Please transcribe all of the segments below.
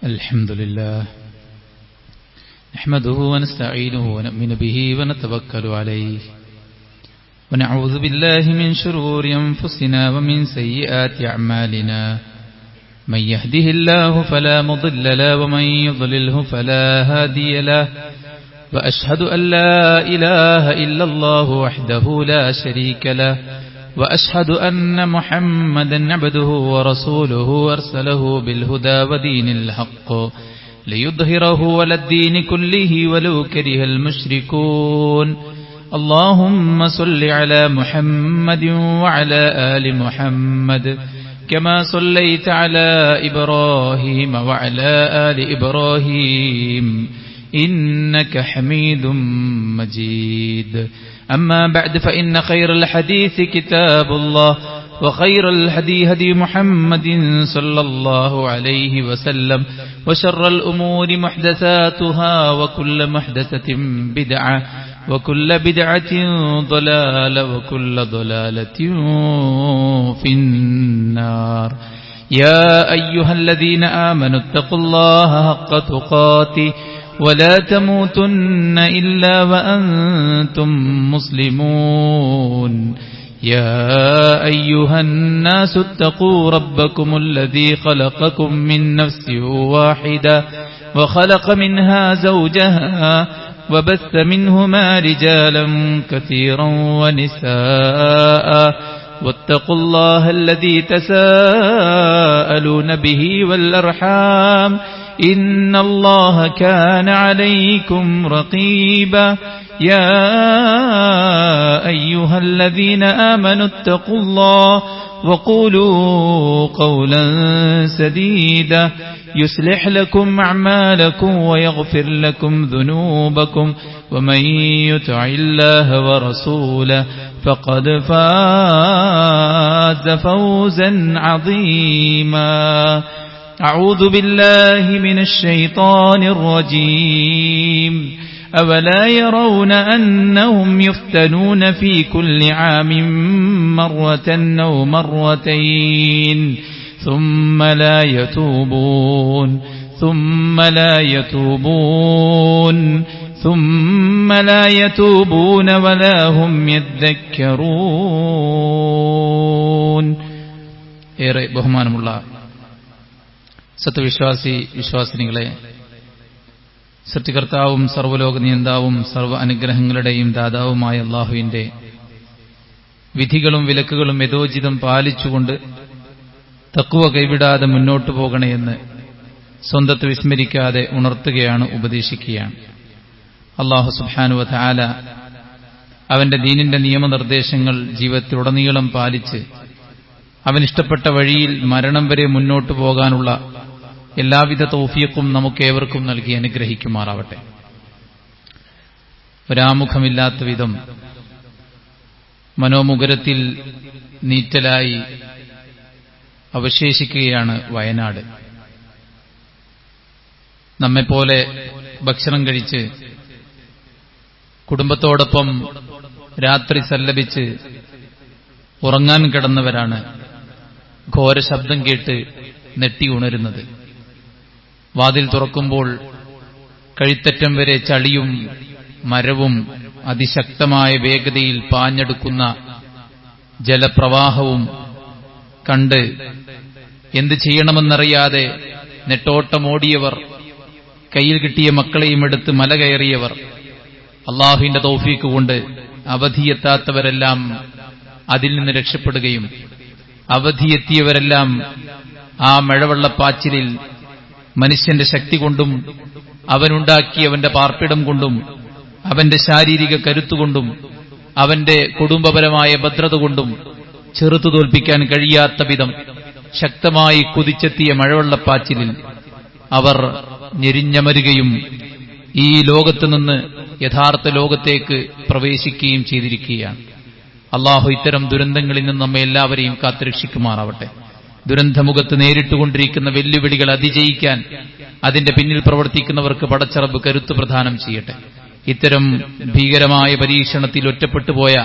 الحمد لله نحمده ونستعينه ونؤمن به ونتوكل عليه ونعوذ بالله من شرور أنفسنا ومن سيئات أعمالنا من يهده الله فلا مضل له ومن يضلله فلا هادي له وأشهد أن لا إله إلا الله وحده لا شريك له وأشهد أن محمدا عبده ورسوله أرسله بالهدى ودين الحق ليظهره على الدين كله ولو كره المشركون اللهم صل على محمد وعلى آل محمد كما صليت على إبراهيم وعلى آل إبراهيم إنك حميد مجيد أما بعد فإن خير الحديث كتاب الله وخير الهدي هدي محمد صلى الله عليه وسلم وشر الأمور محدثاتها وكل محدثة بدعة وكل بدعة ضلالة وكل ضلالة في النار يا أيها الذين آمنوا اتقوا الله حق تقاته ولا تموتن إلا وأنتم مسلمون يا أيها الناس اتقوا ربكم الذي خلقكم من نفس واحدة وخلق منها زوجها وبث منهما رجالا كثيرا ونساء واتقوا الله الذي تساءلون به والأرحام إن الله كان عليكم رقيبا يا أيها الذين آمنوا اتقوا الله وقولوا قولا سديدا يصلح لكم أعمالكم ويغفر لكم ذنوبكم ومن يطع الله ورسوله فقد فاز فوزا عظيما أعوذ بالله من الشيطان الرجيم أولا يرون أنهم يفتنون في كل عام مرة أو مرتين ثم لا يتوبون ولا هم يذكرون ഏറെ ബഹുമാനമുള്ള സത്യവിശ്വാസി വിശ്വാസിനികളെ, സൃഷ്ടികർത്താവും സർവ്വലോക നിയന്താവും സർവ്വ അനുഗ്രഹങ്ങളുടെയും ദാതാവുമായ അല്ലാഹുവിന്റെ വിധികളും വിലക്കുകളും യഥോചിതം പാലിച്ചുകൊണ്ട് തഖ്വ കൈവിടാതെ മുന്നോട്ടു പോകണമെന്ന് സ്വന്തത്തെ വിസ്മരിക്കാതെ ഉണർത്തുകയാണ്, ഉപദേശിക്കുകയാണ്. അല്ലാഹു സുബ്ഹാനഹു വ തആല അവന്റെ ദീനിന്റെ നിയമനിർദ്ദേശങ്ങൾ ജീവിതത്തിലുടനീളം പാലിച്ച് അവനിഷ്ടപ്പെട്ട വഴിയിൽ മരണം വരെ മുന്നോട്ടു പോകാനുള്ള എല്ലാവിധ തൗഫീഖും നമുക്കേവർക്കും നൽകി അനുഗ്രഹിക്കുമാറാവട്ടെ. ഒരാമുഖമില്ലാത്ത വിധം മനോമുഖരത്തിൽ നീറ്റലായി അവശേഷിക്കുകയാണ് വയനാട്. നമ്മെപ്പോലെ ഭക്ഷണം കഴിച്ച് കുടുംബത്തോടൊപ്പം രാത്രി സല്ലപിച്ച് ഉറങ്ങാൻ കിടന്നവരാണ് ഘോര ശബ്ദം കേട്ട് നെട്ടി ഉണരുന്നത്. വാതിൽ തുറക്കുമ്പോൾ കഴുത്തറ്റം വരെ ചളിയും മരവും അതിശക്തമായ വേഗതയിൽ പാഞ്ഞെടുക്കുന്ന ജലപ്രവാഹവും കണ്ട് എന്ത് ചെയ്യണമെന്നറിയാതെ നെട്ടോട്ടമോടിയവർ, കയ്യിൽ കിട്ടിയ മക്കളെയും എടുത്ത് മല കയറിയവർ, അല്ലാഹുവിന്റെ തൗഫീക്ക് കൊണ്ട് അവധിയെത്താത്തവരെല്ലാം അതിൽ നിന്ന് രക്ഷപ്പെടുകയും അവധിയെത്തിയവരെല്ലാം ആ മഴവെള്ളപ്പാച്ചിലിൽ മനുഷ്യന്റെ ശക്തി കൊണ്ടും അവനുണ്ടാക്കിയവന്റെ പാർപ്പിടം കൊണ്ടും അവന്റെ ശാരീരിക കരുത്തുകൊണ്ടും അവന്റെ കുടുംബപരമായ ഭദ്രത കൊണ്ടും ചെറുത്തു തോൽപ്പിക്കാൻ കഴിയാത്ത വിധം ശക്തമായി കുതിച്ചെത്തിയ മഴവെള്ളപ്പാച്ചിലിൽ അവർ ഞെരിഞ്ഞമരുകയും ഈ ലോകത്തുനിന്ന് യഥാർത്ഥ ലോകത്തേക്ക് പ്രവേശിക്കുകയും ചെയ്തിരിക്കുകയാണ്. അല്ലാഹു ഇത്തരം ദുരന്തങ്ങളിൽ നിന്ന് നമ്മെ എല്ലാവരെയും കാത്തുരക്ഷിക്കുമാറാവട്ടെ. ദുരന്തമുഖത്ത് നേരിട്ടുകൊണ്ടിരിക്കുന്ന വെല്ലുവിളികൾ അതിജയിക്കാൻ അതിന്റെ പിന്നിൽ പ്രവർത്തിക്കുന്നവർക്ക് പടച്ചറബ് കരുത്ത് പ്രദാനം ചെയ്യട്ടെ. ഇത്തരം ഭീകരമായ പരീക്ഷണത്തിൽ ഒറ്റപ്പെട്ടുപോയ,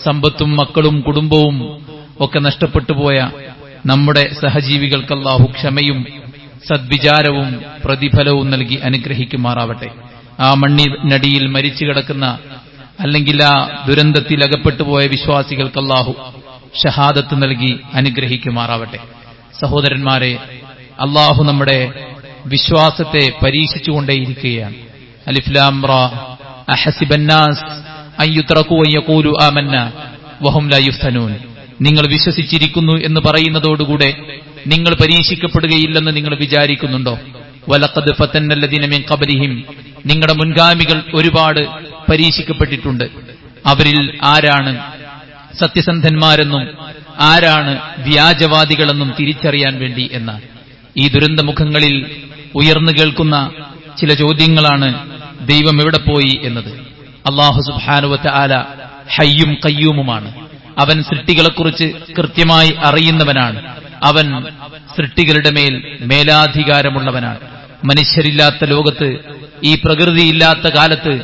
സമ്പത്തും മക്കളും കുടുംബവും ഒക്കെ നഷ്ടപ്പെട്ടുപോയ നമ്മുടെ സഹജീവികൾക്ക് അല്ലാഹു ക്ഷമയും സദ്വിചാരവും പ്രതിഫലവും നൽകി അനുഗ്രഹിക്കുമാറാവട്ടെ. ആ മണ്ണിനടിയിൽ മരിച്ചു കിടക്കുന്ന അല്ലെങ്കിൽ ആ ദുരന്തത്തിൽ അകപ്പെട്ടുപോയ വിശ്വാസികൾക്ക് അല്ലാഹു ഷഹാദത്ത് നൽകി അനുഗ്രഹിക്കുമാറാവട്ടെ. സഹോദരന്മാരെ, അല്ലാഹു നമ്മുടെ വിശ്വാസത്തെ പരീക്ഷിച്ചുകൊണ്ടേയിരിക്കുകയാണ്. അലിഫ് ലാം റാ അഹസിബന്നാസ് അയ്യുത്രകൂ അയ്യഖൂലു ആമന്നാ വഹും ലാ യുഫ്തനൂൻ. നിങ്ങൾ വിശ്വസിച്ചിരിക്കുന്നു എന്ന് പറയുന്നതോടുകൂടെ നിങ്ങൾ പരീക്ഷിക്കപ്പെടുകയില്ലെന്ന് നിങ്ങൾ വിചാരിക്കുന്നുണ്ടോ? വലഖദ് ഫതന്നല്ലദീന മിൻ ഖബ്ലിഹിം, നിങ്ങളുടെ മുൻഗാമികൾ ഒരുപാട് പരീക്ഷിക്കപ്പെട്ടിട്ടുണ്ട്. അവരിൽ ആരാണ് സത്യസന്ധന്മാരെന്നും ആരാണ് വ്യാജവാദികളെന്നും തിരിച്ചറിയാൻ വേണ്ടി എന്നാണ്. ഈ ദുരന്തമുഖങ്ങളിൽ ഉയർന്നു കേൾക്കുന്ന ചില ചോദ്യങ്ങളാണ് ദൈവം എവിടെ പോയി എന്നത്. അല്ലാഹു സുബ്ഹാനഹു വ തആല ഹയ്യും ഖയ്യൂമുമാണ്. അവൻ സൃഷ്ടികളെക്കുറിച്ച് കൃത്യമായി അറിയുന്നവനാണ്. അവൻ സൃഷ്ടികളുടെ മേൽ മേലാധികാരമുള്ളവനാണ്. മനുഷ്യരില്ലാത്ത ലോകത്ത്, ഈ പ്രകൃതിയില്ലാത്ത കാലത്ത്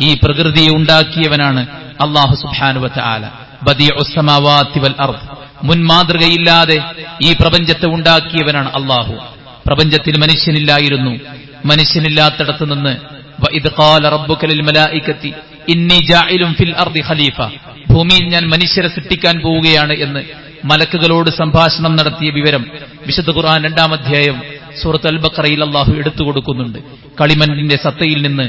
ഈ പ്രകൃതിയെ ഉണ്ടാക്കിയവനാണ് അല്ലാഹു സുബ്ഹാനഹു വ തആല. ബദീഉസ് സമാവാതി വൽ അർദ്, മുൻമാതൃകയില്ലാതെ ഈ പ്രപഞ്ചത്തെ ഉണ്ടാക്കിയവനാണ് അല്ലാഹു. പ്രപഞ്ചത്തിൽ മനുഷ്യനില്ലായിരുന്നു. മനുഷ്യനില്ലാത്തിടത്ത് നിന്ന് വഇദ് ഖാല റബ്ബുക ലിൽ മലായികതി ഇന്നി ജാഇലുൻ ഫിൽ അർദി ഖലീഫ, ഭൂമിയിൽ ഞാൻ മനുഷ്യരെ സൃഷ്ടിക്കാൻ പോവുകയാണ് എന്ന് മലക്കുകളോട് സംഭാഷണം നടത്തിയ വിവരം വിശുദ്ധ ഖുർആൻ 2-ാം അധ്യായം സൂറത്ത് അൽ ബഖറയിൽ അല്ലാഹു എടുത്തു കൊടുക്കുന്നുണ്ട്. കളിമണ്ണിന്റെ സത്തയിൽ നിന്ന്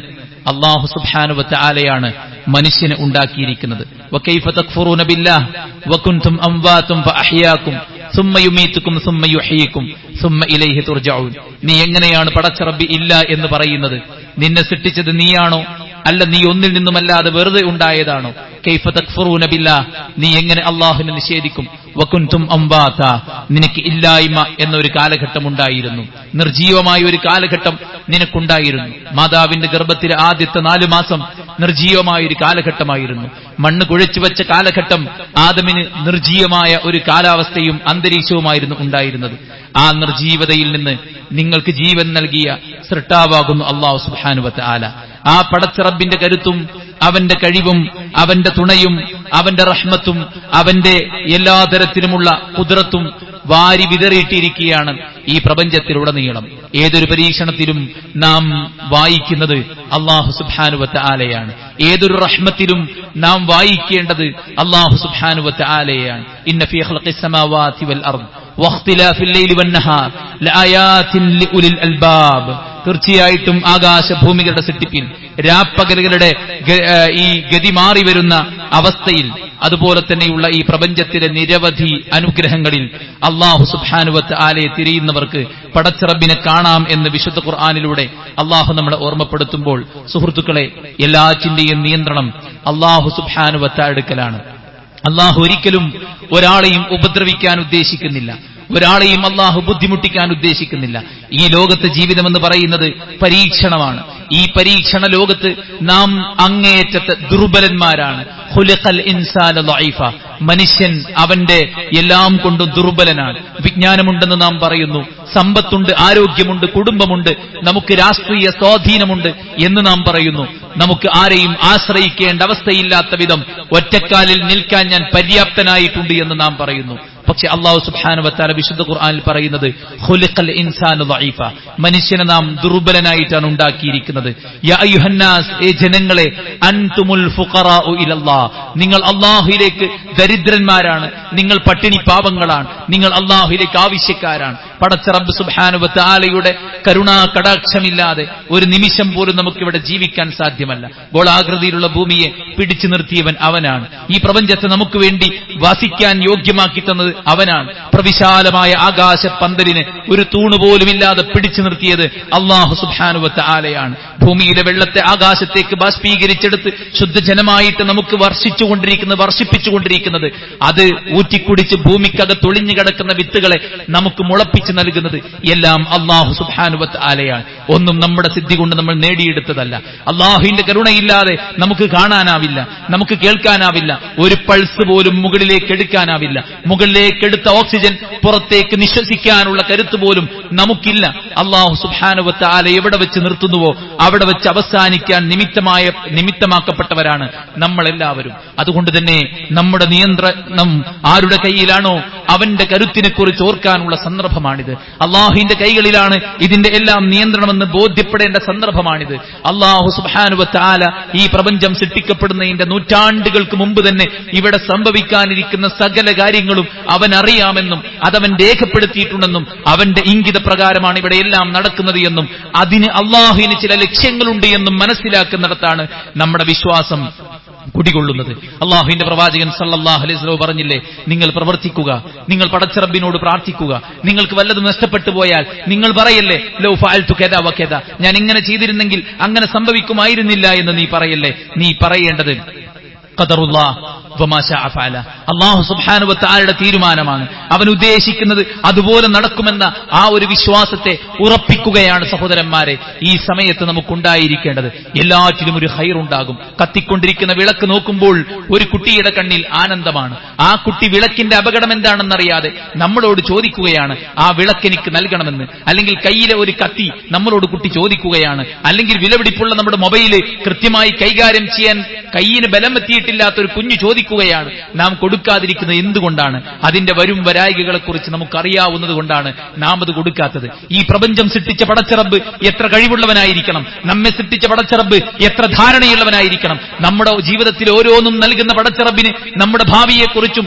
അല്ലാഹു സുബ്ഹാനഹു വ തആലയാണ് മനുഷ്യനെ ഉണ്ടാക്കിയിരിക്കുന്നത്. വകൈഫ തക്ഫുറൂന ബില്ലാഹ് വകുൻതും അംവാതും ഫഅഹ്യാകും സുമ്മ യുമീതുകും സുമ്മ യുഹ്യീകും സുമ്മ ഇലൈഹി തുർജഊൻ. നീ എങ്ങനെയാണ് പടച്ച റബ്ബി ഇല്ല എന്ന് പറയുന്നത്? നിന്നെ സൃഷ്ടിച്ചത് നീയാണോ? അല്ല, നീ ഒന്നിൽ നിന്നുമല്ലാതെ വെറുതെ ഉണ്ടായതാണോ? കൈഫ തക്ഫുറൂന ബില്ലാഹ്, നീ എങ്ങനെ അല്ലാഹുവിനെ നിഷേധിക്കും? വകുൻതും അംവാത, നിനക്ക് ഇല്ലായ്മ എന്നൊരു കാലഘട്ടം ഉണ്ടായിരുന്നു. നിർജീവമായ ഒരു കാലഘട്ടം നിനക്കുണ്ടായിരുന്നു. മാതാവിന്റെ ഗർഭത്തിലെ ആദ്യത്തെ 4 മാസം നിർജീവമായ ഒരു കാലഘട്ടമായിരുന്നു. മണ്ണ് കുഴച്ചു വെച്ച കാലഘട്ടം ആദമിന് നിർജീവമായ ഒരു കാലാവസ്ഥയും അന്തരീക്ഷവുമായിരുന്നു ഉണ്ടായിരുന്നത്. ആ നിർജീവതയിൽ നിന്ന് നിങ്ങൾക്ക് ജീവൻ നൽകിയ സൃഷ്ടാവാകുന്നു അല്ലാഹു സുബ്ഹാനഹു വ തആല. ആ പടച്ച റബ്ബിന്റെ കരുത്തും അവന്റെ കഴിവും അവന്റെ തുണയും അവന്റെ റഹ്മത്തും അവന്റെ എല്ലാ തരത്തിലുമുള്ള ഖുദ്റത്തും വാരി വിതറിയിട്ടിരിക്കുകയാണ് ഈ പ്രപഞ്ചത്തിലുടനീളം. ഏതൊരു പരീക്ഷണത്തിലും നാം വായിക്കുന്നത് അല്ലാഹു സുബ്ഹാനഹു വ തആലയാണ്. ഏതൊരു റഹ്മത്തിലും നാം വായിക്കേണ്ടത് അല്ലാഹു സുബ്ഹാനഹു വ തആലയാണ്. ഇന്ന ഫീ ഖൽഖിസ് സമാവാതി വൽ അർദ് വഖ്തിലാഫിൽ ലൈലി വൻ നഹാർ ലആയാതിൻ ലിഉലിൽ അൽബാബ്. തീർച്ചയായിട്ടും ആകാശഭൂമികളുടെ സൃഷ്ടിപ്പിൽ, രാപ്പകലുകളുടെ ഈ ഗതി മാറി വരുന്ന അവസ്ഥയിൽ, അതുപോലെ തന്നെയുള്ള ഈ പ്രപഞ്ചത്തിലെ നിരവധി അനുഗ്രഹങ്ങളിൽ അല്ലാഹു സുബ്ഹാനഹു വ തആലയെ തിരിയുന്നവർക്ക് പടച്ച റബ്ബിനെ കാണാം എന്ന് വിശുദ്ധ ഖുർആനിലൂടെ അല്ലാഹു നമ്മളെ ഓർമ്മപ്പെടുത്തുമ്പോൾ, സുഹൃത്തുക്കളെ, എല്ലാറ്റിന്റെയും നിയന്ത്രണം അല്ലാഹു സുബ്ഹാനഹു വ തആലയുടെ അടുക്കലാണ്. അല്ലാഹു ഒരിക്കലും ഒരാളെയും ഉപദ്രവിക്കാൻ ഉദ്ദേശിക്കുന്നില്ല. ഒരാളെയും അല്ലാഹു ബുദ്ധിമുട്ടിക്കാൻ ഉദ്ദേശിക്കുന്നില്ല. ഈ ലോകത്തെ ജീവിതമെന്ന് പറയുന്നത് പരീക്ഷണമാണ്. ഈ പരീക്ഷണ ലോകത്ത് നാം അങ്ങേയറ്റത്തെ ദുർബലന്മാരാണ്. ഖുലിഖൽ ഇൻസാന ദഈഫ, മനുഷ്യൻ അവന്റെ എല്ലാം കൊണ്ടും ദുർബലനാണ്. വിജ്ഞാനമുണ്ടെന്ന് നാം പറയുന്നു, സമ്പത്തുണ്ട്, ആരോഗ്യമുണ്ട്, കുടുംബമുണ്ട്, നമുക്ക് രാഷ്ട്രീയ സ്വാധീനമുണ്ട് എന്ന് നാം പറയുന്നു. നമുക്ക് ആരെയും ആശ്രയിക്കേണ്ട അവസ്ഥയില്ലാത്ത വിധം ഒറ്റക്കാലിൽ നിൽക്കാൻ ഞാൻ പര്യാപ്തനായിട്ടുണ്ട് എന്ന് നാം പറയുന്നു. പക്ഷെ അല്ലാഹു സുബ്ഹാനഹു വ തആല വിശുദ്ധ ഖുർആനിൽ പറയുന്നത് ഖുലിഖൽ ഇൻസാന ദഈഫ, മനുഷ്യനെ നാം ദുർബലനായിട്ടാണ് ഉണ്ടാക്കിയിരിക്കുന്നത്. യാ അയ്യുഹന്നാസ്, ഏ ജനങ്ങളെ, അൻതുമുൽ ഫുഖറാഉ ഇലല്ലാഹ്, നിങ്ങൾ അല്ലാഹുവിലേക്ക് ദരിദ്രന്മാരാണ്, നിങ്ങൾ പട്ടിണി പാവങ്ങളാണ്, നിങ്ങൾ അല്ലാഹുവിലേക്ക് ആവശ്യക്കാരാണ്. പടച്ച റബ്ബ് സുബ്ഹാനഹു വ തആലയുടെ കരുണാ കടാക്ഷമില്ലാതെ ഒരു നിമിഷം പോലും നമുക്കിവിടെ ജീവിക്കാൻ സാധ്യമല്ല. ഗോളാകൃതിയിലുള്ള ഭൂമിയെ പിടിച്ചു നിർത്തിയവൻ അവനാണ്. ഈ പ്രപഞ്ചത്തെ നമുക്ക് വേണ്ടി വസിക്കാൻ യോഗ്യമാക്കി തന്നത് അവനാണ്. പ്രവിശാലമായ ആകാശ പന്തലിനെ ഒരു തൂണുപോലുമില്ലാതെ പിടിച്ചു നിർത്തിയത് അല്ലാഹു സുബ്ഹാനഹു വ തആലയാണ്. ഭൂമിയിലെ വെള്ളത്തെ ആകാശത്തേക്ക് ബാഷ്പീകരിച്ചെടുത്ത് ശുദ്ധജലമായിട്ട് നമുക്ക് വർഷിപ്പിച്ചുകൊണ്ടിരിക്കുന്നത്, അത് ഊറ്റിക്കുടിച്ച് ഭൂമിക്കകത്തൊളിഞ്ഞു കിടക്കുന്ന വിത്തുകളെ നമുക്ക് മുളപ്പിച്ചു നൽകുന്നത് എല്ലാം അല്ലാഹു സുബ്ഹാനഹു വ തആലയാണ്. ഒന്നും നമ്മുടെ സിദ്ധി കൊണ്ട് നമ്മൾ നേടിയെടുത്തതല്ല. അള്ളാഹുവിന്റെ കരുണയില്ലാതെ നമുക്ക് കാണാനാവില്ല, നമുക്ക് കേൾക്കാനാവില്ല, ഒരു പൾസ് പോലും മുകളിലേക്ക് എടുക്കാനാവില്ല. മുകളിലേക്ക് എടുത്ത ഓക്സിജൻ പുറത്തേക്ക് നിശ്വസിക്കാനുള്ള കരുത്ത് പോലും നമുക്കില്ല. അള്ളാഹു സുബ്ഹാനഹു വ തആല എവിടെ വെച്ച് നിർത്തുന്നുവോ അവിടെ വെച്ച് അവസാനിക്കാൻ നിമിത്തമാക്കപ്പെട്ടവരാണ് നമ്മളെല്ലാവരും. അതുകൊണ്ട് തന്നെ നമ്മുടെ നിയന്ത്രണം ആരുടെ കയ്യിലാണോ അവന്റെ കരുത്തിനെ കുറിച്ച് ഓർക്കാനുള്ള സന്ദർഭമാണിത്. അള്ളാഹുവിന്റെ കൈകളിലാണ് ഇതിന്റെ എല്ലാം നിയന്ത്രണമെന്ന് ബോധ്യപ്പെടേണ്ട സന്ദർഭമാണിത്. അള്ളാഹു സുബ്ഹാനഹു വ തആല ഈ പ്രപഞ്ചം സൃഷ്ടിക്കപ്പെടുന്നതിന്റെ നൂറ്റാണ്ടുകൾക്ക് മുമ്പ് തന്നെ ഇവിടെ സംഭവിക്കാനിരിക്കുന്ന സകല കാര്യങ്ങളും അവൻ അറിയാമെന്നും അതവൻ രേഖപ്പെടുത്തിയിട്ടുണ്ടെന്നും അവന്റെ ഇംഗിത പ്രകാരമാണ് ഇവിടെ എല്ലാം നടക്കുന്നത് എന്നും അതിന് അള്ളാഹുവിന് ചില ലക്ഷ്യങ്ങളുണ്ട് എന്നും മനസ്സിലാക്കുന്നിടത്താണ് നമ്മുടെ വിശ്വാസം കുടികൊള്ളുന്നത്. അള്ളാഹുവിന്റെ പ്രവാചകൻ സല്ലല്ലാഹു അലൈഹി വസല്ലം പറഞ്ഞില്ലേ, നിങ്ങൾ പ്രവർത്തിക്കുക, നിങ്ങൾ പടച്ചറബിനോട് പ്രാർത്ഥിക്കുക. നിങ്ങൾക്ക് വല്ലതും നഷ്ടപ്പെട്ടു പോയാൽ നിങ്ങൾ പറയല്ലേ, ലൗ ഫഅൽതു കദാ വ കദാ, ഞാൻ ഇങ്ങനെ ചെയ്തിരുന്നെങ്കിൽ അങ്ങനെ സംഭവിക്കുമായിരുന്നില്ല എന്ന് നീ പറയല്ലേ. നീ പറയേണ്ടത് ഖദറുല്ലാഹ് വമാ ശാഅ ഫഅല, അല്ലാഹു സുബ്ഹാനഹു വ തആലയുടെ തീരുമാനമാണ്. അവൻ ഉദ്ദേശിക്കുന്നത് അതുപോലെ നടക്കുമെന്ന ആ ഒരു വിശ്വാസത്തെ ഉറപ്പിക്കുകയാണ് സഹോദരന്മാരെ ഈ സമയത്ത് നമുക്കുണ്ടായിരിക്കേണ്ടത്. എല്ലാറ്റിലും ഒരു ഖൈറുണ്ടാകും. കത്തിക്കൊണ്ടിരിക്കുന്ന വിളക്ക് നോക്കുമ്പോൾ ഒരു കുട്ടിയുടെ കണ്ണിൽ ആനന്ദമാണ്. ആ കുട്ടി വിളക്കിന്റെ അപകടം എന്താണെന്നറിയാതെ നമ്മളോട് ചോദിക്കുകയാണ്, ആ വിളക്ക് എനിക്ക് നൽകണമെന്ന്. അല്ലെങ്കിൽ കയ്യിലെ ഒരു കത്തി നമ്മളോട് കുട്ടി ചോദിക്കുകയാണ്. അല്ലെങ്കിൽ വിലപിടിപ്പുള്ള നമ്മുടെ മൊബൈല് കൃത്യമായി കൈകാര്യം ചെയ്യാൻ കയ്യിന് ബലം എത്തിയിട്ടില്ലാത്തൊരു കുഞ്ഞു ചോദിക്കുകയാണ്. നാം കൊടുക്കാതിരിക്കുന്നത് എന്തുകൊണ്ടാണ്? അതിന്റെ വരും വരായികകളെ കുറിച്ച് നമുക്കറിയാവുന്നത് കൊണ്ടാണ് നാം അത് കൊടുക്കാത്തത്. ഈ പ്രപഞ്ചം സൃഷ്ടിച്ച പടച്ചറബ് എത്ര കഴിവുള്ളവനായിരിക്കണം, നമ്മെ സൃഷ്ടിച്ച പടച്ചറബ് എത്ര ധാരണയുള്ളവനായിരിക്കണം. നമ്മുടെ ജീവിതത്തിൽ ഓരോന്നും നൽകുന്ന പടച്ചറബിന് നമ്മുടെ ഭാവിയെക്കുറിച്ചും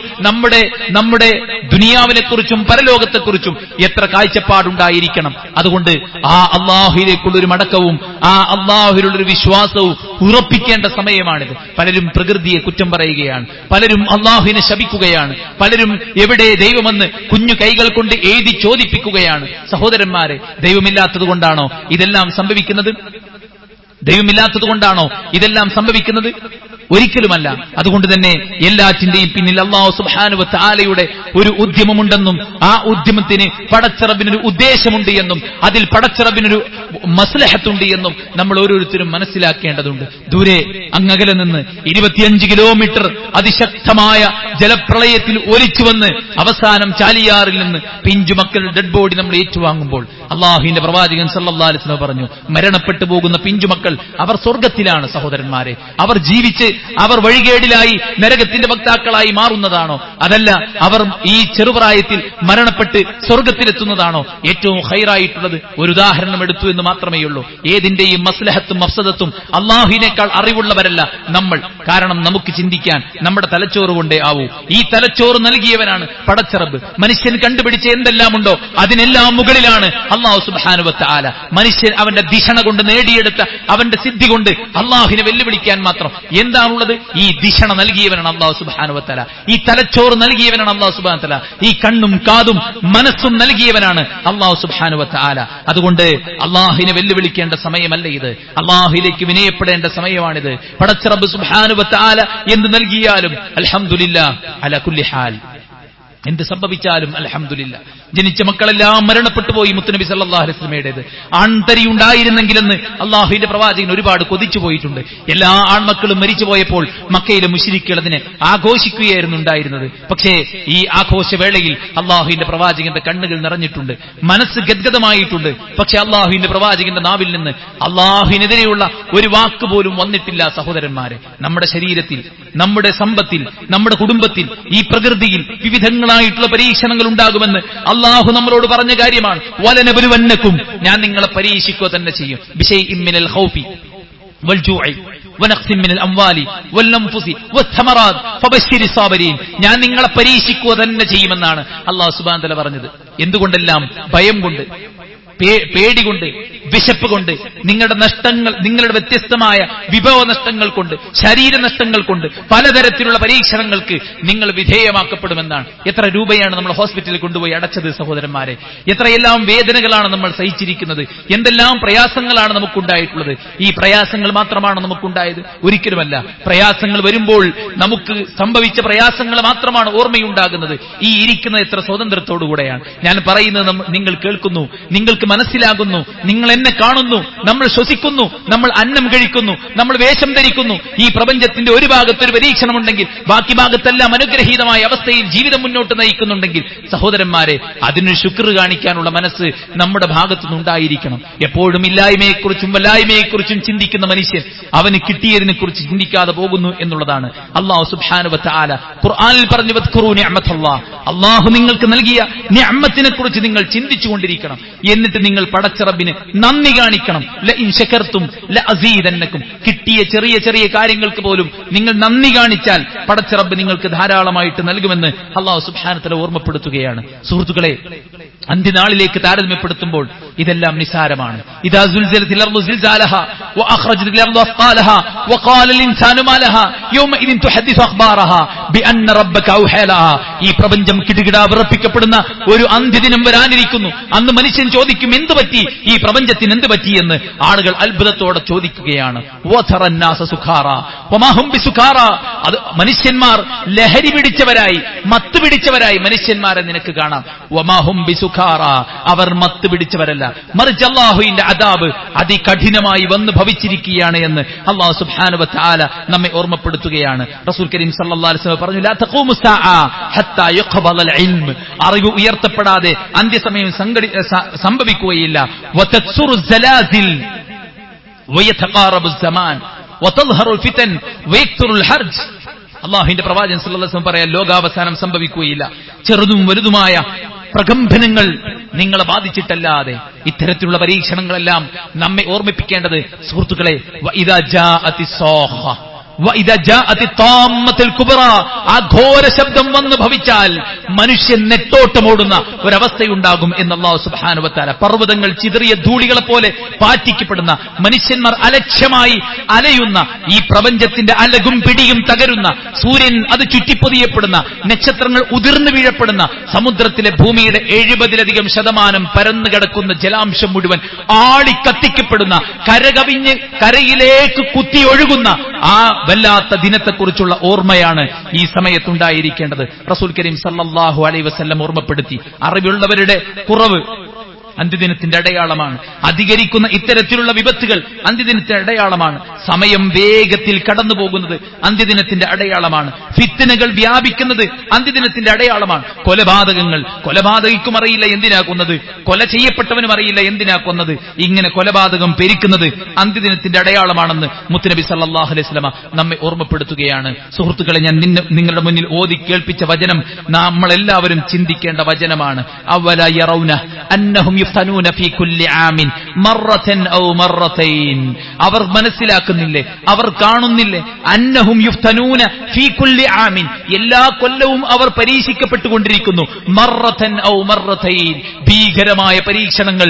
നമ്മുടെ ദുനിയാവിനെക്കുറിച്ചും പരലോകത്തെക്കുറിച്ചും എത്ര കാഴ്ചപ്പാടുണ്ടായിരിക്കണം. അതുകൊണ്ട് ആ അള്ളാഹുവിലേക്കുള്ളൊരു മടക്കവും ആ അള്ളാഹുവിലുള്ളൊരു വിശ്വാസവും ഉറപ്പിക്കേണ്ട സമയമാണിത്. പലരും പ്രകൃതിയെ കുറ്റം പറയുകയാണ്, പലരും അള്ളാഹുവിനെ ശപിക്കുകയാണ്, പലരും എവിടെ ദൈവമെന്ന് കുഞ്ഞു കൈകൾ കൊണ്ട് എഴുതി ചോദിപ്പിക്കുകയാണ്. സഹോദരന്മാരെ, ദൈവമില്ലാത്തത് കൊണ്ടാണോ ഇതെല്ലാം സംഭവിക്കുന്നത്? ദൈവമില്ലാത്തത് കൊണ്ടാണോ ഇതെല്ലാം സംഭവിക്കുന്നത്? ഒരിക്കലുമല്ല. അതുകൊണ്ട് തന്നെ എല്ലാറ്റിന്റെയും പിന്നിൽ അല്ലാഹു സുബ്ഹാനഹു വ തആലയുടെ ഒരു ഉദ്യമമുണ്ടെന്നും ആ ഉദ്യമത്തിന് പടച്ചറബിനൊരു ഉദ്ദേശമുണ്ട് എന്നും അതിൽ പടച്ചറബിനൊരു മസ്ലഹത്തുണ്ട് എന്നും നമ്മൾ ഓരോരുത്തരും മനസ്സിലാക്കേണ്ടതുണ്ട്. ദൂരെ അങ്ങകലെ നിന്ന് 25 കിലോമീറ്റർ അതിശക്തമായ ജലപ്രളയത്തിൽ ഒലിച്ചു വന്ന് അവസാനം ചാലിയാറിൽ നിന്ന് പിഞ്ചുമക്കളുടെ ഡെഡ് ബോഡി നമ്മൾ ഏറ്റുവാങ്ങുമ്പോൾ അള്ളാഹുവിന്റെ പ്രവാചകൻ സല്ലല്ലാഹു അലൈഹി വസല്ലം പറഞ്ഞു, മരണപ്പെട്ടു പോകുന്ന പിഞ്ചുമക്കൾ അവർ സ്വർഗത്തിലാണ് സഹോദരന്മാരെ. അവർ ജീവിച്ച് അവർ വഴികേടിലായി നരകത്തിന്റെ വക്താക്കളായി മാറുന്നതാണോ? അതല്ല അവർ ഈ ചെറുപ്രായത്തിൽ മരണപ്പെട്ട് സ്വർഗത്തിലെത്തുന്നതാണോ? ഏറ്റവും ഖൈറായിട്ടുള്ളത് ഒരു ഉദാഹരണം എടുത്തു എന്ന് മാത്രമേ ഉള്ളൂ. ഏതിന്റെയും മസ്ലഹത്തും മഫ്സദത്തും അള്ളാഹുവിനേക്കാൾ അറിവുള്ളവരല്ല നമ്മൾ. കാരണം നമുക്ക് ചിന്തിക്കാൻ നമ്മുടെ തലച്ചോറ് കൊണ്ടേ ആവൂ. ഈ തലച്ചോറ് നൽകിയവനാണ് പടച്ചറബ്. മനുഷ്യൻ കണ്ടുപിടിച്ച എന്തെല്ലാമുണ്ടോ അതിനെല്ലാം മുകളിലാണ് അല്ലാഹു സുബ്ഹാനഹു വ തആല. മനുഷ്യൻ അവന്റെ ദിശണ കൊണ്ട് നേടിയെടുത്ത അവന്റെ സിദ്ധി കൊണ്ട് അള്ളാഹുവിനെ വെല്ലുവിളിക്കാൻ മാത്രം എന്താണുള്ളത്? ഈ ദിശണ നൽകിയവനാണ് അല്ലാഹു സുബ്ഹാനഹു വ തആല. ഈ തലച്ചോറ് നൽകിയവനാണ് അല്ലാഹു സുബ്ഹാനഹു വ തആല. ഈ കണ്ണും കാതും മനസ്സും നൽകിയവനാണ് അല്ലാഹു സുബ്ഹാനഹു വ തആല. അതുകൊണ്ട് അള്ളാഹുവിനെ വെല്ലുവിളിക്കേണ്ട സമയമല്ല ഇത്, അള്ളാഹുവിലേക്ക് വിനയപ്പെടേണ്ട സമയമാണിത്. പടച്ച റബ്ബ് സുബ്ഹാനഹു വ തആല എന്ത് നൽകിയാലും അൽഹംദുലില്ലാഹ് അലാ കുല്ലി ഹാൽ, എന്ത് സംഭവിച്ചാലും അൽഹംദുലില്ലാഹ്. ജനിച്ച മക്കളെല്ലാം മരണപ്പെട്ടു പോയി മുത്തുനബി സല്ലല്ലാഹു അലൈഹി വസല്ലമയുടേത്. ആൺതരി ഉണ്ടായിരുന്നെങ്കിലെന്ന് അള്ളാഹുവിന്റെ പ്രവാചകൻ ഒരുപാട് കൊതിച്ചു പോയിട്ടുണ്ട്. എല്ലാ ആൺമക്കളും മരിച്ചു പോയപ്പോൾ മക്കയിലെ മുശ്രിക്കുകൾ അതിനെ ആഘോഷിക്കുകയായിരുന്നു ഉണ്ടായിരുന്നത്. പക്ഷേ ഈ ആഘോഷവേളയിൽ അള്ളാഹുവിന്റെ പ്രവാചകന്റെ കണ്ണുകൾ നിറഞ്ഞിട്ടുണ്ട്, മനസ്സ് ഗദ്ഗതമായിട്ടുണ്ട്. പക്ഷെ അള്ളാഹുവിന്റെ പ്രവാചകന്റെ നാവിൽ നിന്ന് അള്ളാഹുവിനെതിരെയുള്ള ഒരു വാക്ക് പോലും വന്നിട്ടില്ല. സഹോദരന്മാരെ, നമ്മുടെ ശരീരത്തിൽ, നമ്മുടെ സമ്പത്തിൽ, നമ്മുടെ കുടുംബത്തിൽ, ഈ പ്രകൃതിയിൽ വിവിധങ്ങളായിട്ടുള്ള പരീക്ഷണങ്ങൾ ഉണ്ടാകുമെന്ന് അള്ളാഹു നമ്മളോട് പറഞ്ഞ കാര്യമാണ്. വലനബലുവന്നക്കും, ഞാൻ നിങ്ങളെ പരീക്ഷിക്കുക തന്നെ ചെയ്യും. ബിശൈഇൻ മിനൽ ഖൗഫി വൽ ജൂഇ വനഖ്സിൻ മിനൽ അംവാലി വൽ അൻഫുസി വസ്സമറാത്ത് ഫബശ്ശിരി സാബിരീൻ, ഞാൻ നിങ്ങളെ പരീക്ഷിക്കുക തന്നെ ചെയ്യുമെന്നാണ് അള്ളാഹു സുബ്ഹാനഹു വ തആല പറഞ്ഞത്. എന്തുകൊണ്ടെല്ലാം? ഭയം കൊണ്ട്, പേടി കൊണ്ട്, വിശപ്പ് കൊണ്ട്, നിങ്ങളുടെ നഷ്ടങ്ങൾ, നിങ്ങളുടെ വ്യത്യസ്തമായ വിഭവ നഷ്ടങ്ങൾ കൊണ്ട്, ശരീര നഷ്ടങ്ങൾ കൊണ്ട്, പലതരത്തിലുള്ള പരീക്ഷണങ്ങൾക്ക് നിങ്ങൾ വിധേയമാക്കപ്പെടുമെന്നാണ്. എത്ര രൂപയാണ് നമ്മൾ ഹോസ്പിറ്റലിൽ കൊണ്ടുപോയി അടച്ചത് സഹോദരന്മാരെ? എത്രയെല്ലാം വേദനകളാണ് നമ്മൾ സഹിച്ചിരിക്കുന്നത്? എന്തെല്ലാം പ്രയാസങ്ങളാണ് നമുക്കുണ്ടായിട്ടുള്ളത്? ഈ പ്രയാസങ്ങൾ മാത്രമാണ് നമുക്കുണ്ടായത്? ഒരിക്കലുമല്ല. പ്രയാസങ്ങൾ വരുമ്പോൾ നമുക്ക് സംഭവിച്ച പ്രയാസങ്ങൾ മാത്രമാണ് ഓർമ്മയുണ്ടാകുന്നത്. ഈ ഇരിക്കുന്ന എത്ര സ്വാതന്ത്ര്യത്തോടുകൂടെയാണ് ഞാൻ പറയുന്നത് നിങ്ങൾ കേൾക്കുന്നു. നിങ്ങൾക്ക് മനസ്സിലാകുന്നു, നിങ്ങൾ എന്നെ കാണുന്നു, നമ്മൾ ശ്വസിക്കുന്നു, നമ്മൾ അന്നം കഴിക്കുന്നു, നമ്മൾ വേഷം ധരിക്കുന്നു. ഈ പ്രപഞ്ചത്തിന്റെ ഒരു ഭാഗത്തൊരു പരീക്ഷണമുണ്ടെങ്കിൽ ബാക്കി ഭാഗത്തെല്ലാം അനുഗ്രഹീതമായ അവസ്ഥയിൽ ജീവിതം മുന്നോട്ട് നയിക്കുന്നുണ്ടെങ്കിൽ സഹോദരന്മാരെ, അതിന് ശുക്ർ കാണിക്കാനുള്ള മനസ്സ് നമ്മുടെ ഭാഗത്തുനിന്നുണ്ടായിരിക്കണം. എപ്പോഴും ഇല്ലായ്മയെക്കുറിച്ചും വല്ലായ്മയെക്കുറിച്ചും ചിന്തിക്കുന്ന മനുഷ്യൻ അവന് കിട്ടിയതിനെ കുറിച്ച് ചിന്തിക്കാതെ പോകുന്നു എന്നുള്ളതാണ്. അല്ലാഹു സുബ്ഹാനഹു വ തആല ഖുർആനിൽ പറഞ്ഞു, വദ്കുറൂ നിഅമത്തല്ലാഹ്, അല്ലാഹു നിങ്ങൾക്ക് നൽകിയ നിഅമത്തിനെ കുറിച്ച് നിങ്ങൾ ചിന്തിച്ചുകൊണ്ടിരിക്കണം. എന്നിട്ട് നിങ്ങൾ പടച്ച റബ്ബിന് നന്ദി കാണിക്കണം. ലഇൻ ശകർതും ലഅസീദന്നകും, കിട്ടിയ ചെറിയ ചെറിയ കാര്യങ്ങൾക്ക് പോലും നിങ്ങൾ നന്ദി കാണിച്ചാൽ പടച്ച റബ്ബ് നിങ്ങൾക്ക് ധാരാളമായിട്ട് നൽകുമെന്ന് അല്ലാഹു സുബ്ഹാനഹു വ തആല ഓർമ്മപ്പെടുത്തുകയാണ്. സുഹൃത്തുക്കളെ, അന്ത്യനാളിലേക്ക് താരതമ്യപ്പെടുത്തുമ്പോൾ ഇതെല്ലാം നിസാരമാണ്. ഇദാ സുൽസിലത്തിൽ അർളു സിൽസാലഹാ വഅഖ്റജത്തിൽ അർളു അസ്ഖാലഹാ വഖാലൽ ഇൻസാനു മാ ലഹാ യൗമഇദിൻ തുഹദ്ദിസു അഖ്ബാറഹാ ബിഅന്ന റബ്ബക ഔഹലഹാ. ഈ പ്രപഞ്ചം കിടുകിടാ വിറപ്പിക്കപ്പെടുന്ന ഒരു അന്ത്യദിനം വരാനിരിക്കുന്നു. അന്ന് മനുഷ്യൻ ചോദിക്കും, എന്ത് പറ്റി, ഈ പ്രപഞ്ചത്തിന് എന്ത് പറ്റിയെന്ന് ആളുകൾ അത്ഭുതത്തോടെ ചോദിക്കുകയാണ്. വതറന്നാസ സുഖാറാ വമാ ഹും ബിസുഖാറാ. അത് മനുഷ്യന്മാർ ലഹരി പിടിച്ചവരായി, മത്ത് പിടിച്ചവരായി മനുഷ്യന്മാരെ നിനക്ക് കാണാം. വമാ ഹും ബിസുഖാറാ, അവർ മത്ത് പിടിച്ചവരല്ല, മറിച്ച് അല്ലാഹുവിന്റെ അദാബ് അതികഠിനമായി വന്ന് ഭവിച്ചിരിക്കുകയാണ് എന്ന് അല്ലാഹു സുബ്ഹാനഹു വ തആല നമ്മെ ഓർമ്മപ്പെടുത്തുകയാണ്. റസൂൽ കരീം സല്ലല്ലാഹു അലൈഹി വസല്ലം പറഞ്ഞു, ലാ തഖൂമു സാഅ ഹത്താ യുഖ്ബലൽ ഇൽം, അറിവ് ഉയർത്തപ്പെടാതെ അന്ത്യസമയം സംഭവിക്കുകയില്ല. വതക്സുറു സലാസിൽ വയതഖാറബു സമാൻ വതൽഹറു ഫിതൻ വയക്തുറുൽ ഹർജ്. അല്ലാഹുവിന്റെ പ്രവാചകൻ സല്ലല്ലാഹു അലൈഹി വസല്ലം പറയാൻ, ലോകാവസാനം സംഭവിക്കുകയില്ല. ചെറുതും വലുതുമായ പ്രകമ്പനങ്ങൾ നിങ്ങളെ ബാധിച്ചിട്ടല്ലാതെ. ഇത്തരത്തിലുള്ള പരീക്ഷണങ്ങളെല്ലാം നമ്മെ ഓർമ്മിപ്പിക്കേണ്ടത് സുഹൃത്തുക്കളെ, വഇദാ ജാഅതിസ് സാഖ വഇദാ ജാഅതിത് താമ്മത്തുൽ കുബ്ര, ആ ഘോര ശബ്ദം വന്ന് ഭവിച്ചാൽ മനുഷ്യൻ നെട്ടോട്ടമോടുന്ന ഒരവസ്ഥയുണ്ടാകും എന്ന് അല്ലാഹു സുബ്ഹാനഹു വ തആല. പർവ്വതങ്ങൾ ചിതറിയ ധൂളികളെ പോലെ പാറ്റിക്കപ്പെടുന്ന, മനുഷ്യന്മാർ അലക്ഷ്യമായി അലയുന്ന, ഈ പ്രപഞ്ചത്തിന്റെ അലകും പിടിയും തകരുന്ന, സൂര്യൻ അത് ചുറ്റിപ്പൊതിയപ്പെടുന്ന, നക്ഷത്രങ്ങൾ ഉതിർന്നു വീഴപ്പെടുന്ന, സമുദ്രത്തിലെ ഭൂമിയുടെ 70% പരന്നു കിടക്കുന്ന ജലാംശം മുഴുവൻ ആളിക്കത്തിക്കപ്പെടുന്ന, കരകവിഞ്ഞ് കരയിലേക്ക് കുത്തിയൊഴുകുന്ന ആ വല്ലാത്ത ദിനത്തെക്കുറിച്ചുള്ള ഓർമ്മയാണ് ഈ സമയത്തുണ്ടായിരിക്കേണ്ടത്. റസൂൽ കരീം സല്ലല്ലാഹു അലൈഹി വസല്ലം ഓർമ്മപ്പെടുത്തി, അറിവുള്ളവരുടെ കുറവ് അന്ത്യദിനത്തിന്റെ അടയാളമാണ്. അധികരിക്കുന്ന ഇത്തരത്തിലുള്ള വിപത്തുകൾ അന്ത്യദിനത്തിന്റെ അടയാളമാണ്. സമയം വേഗത്തിൽ കടന്നു പോകുന്നത് അന്ത്യദിനത്തിന്റെ അടയാളമാണ്. ഫിത്നകൾ വ്യാപിക്കുന്നത് അന്ത്യദിനത്തിന്റെ അടയാളമാണ്. കൊലപാതകയ്ക്കും അറിയില്ല എന്തിനാ കൊന്നത്, കൊല ചെയ്യപ്പെട്ടവനും അറിയില്ല എന്തിനാ കൊന്നത്. ഇങ്ങനെ കൊലപാതകം പെരുക്കുന്നത് അന്ത്യദിനത്തിന്റെ അടയാളമാണെന്ന് മുത്തുനബി സല്ലല്ലാഹു അലൈഹി വസല്ലം നമ്മെ ഓർമ്മപ്പെടുത്തുകയാണ്. സുഹൃത്തുക്കളെ, ഞാൻ നിങ്ങളുടെ മുന്നിൽ ഓതി കേൾപ്പിച്ച വചനം നമ്മളെല്ലാവരും ചിന്തിക്കേണ്ട വചനമാണ്. അവല യറൗന അന്നഹും യുഫ്തനൂന ഫീ കുല്ലി ആമിൻ മറതൻ ഔ മറതൈൻ. അവർ മനസ്സിലാക്കുന്നില്ലേ, അവർ കാണുന്നില്ലേ, അന്നഹും യുഫ്തനൂന ഫീ കുല്ലി ആമിൻ, എല്ലാ കൊല്ലവും അവർ പരീക്ഷിക്കപ്പെട്ടുകൊണ്ടിരിക്കുന്നു. മറതൻ ഔ മറതൈൻ, ഭീകരമായ പരീക്ഷണങ്ങൾ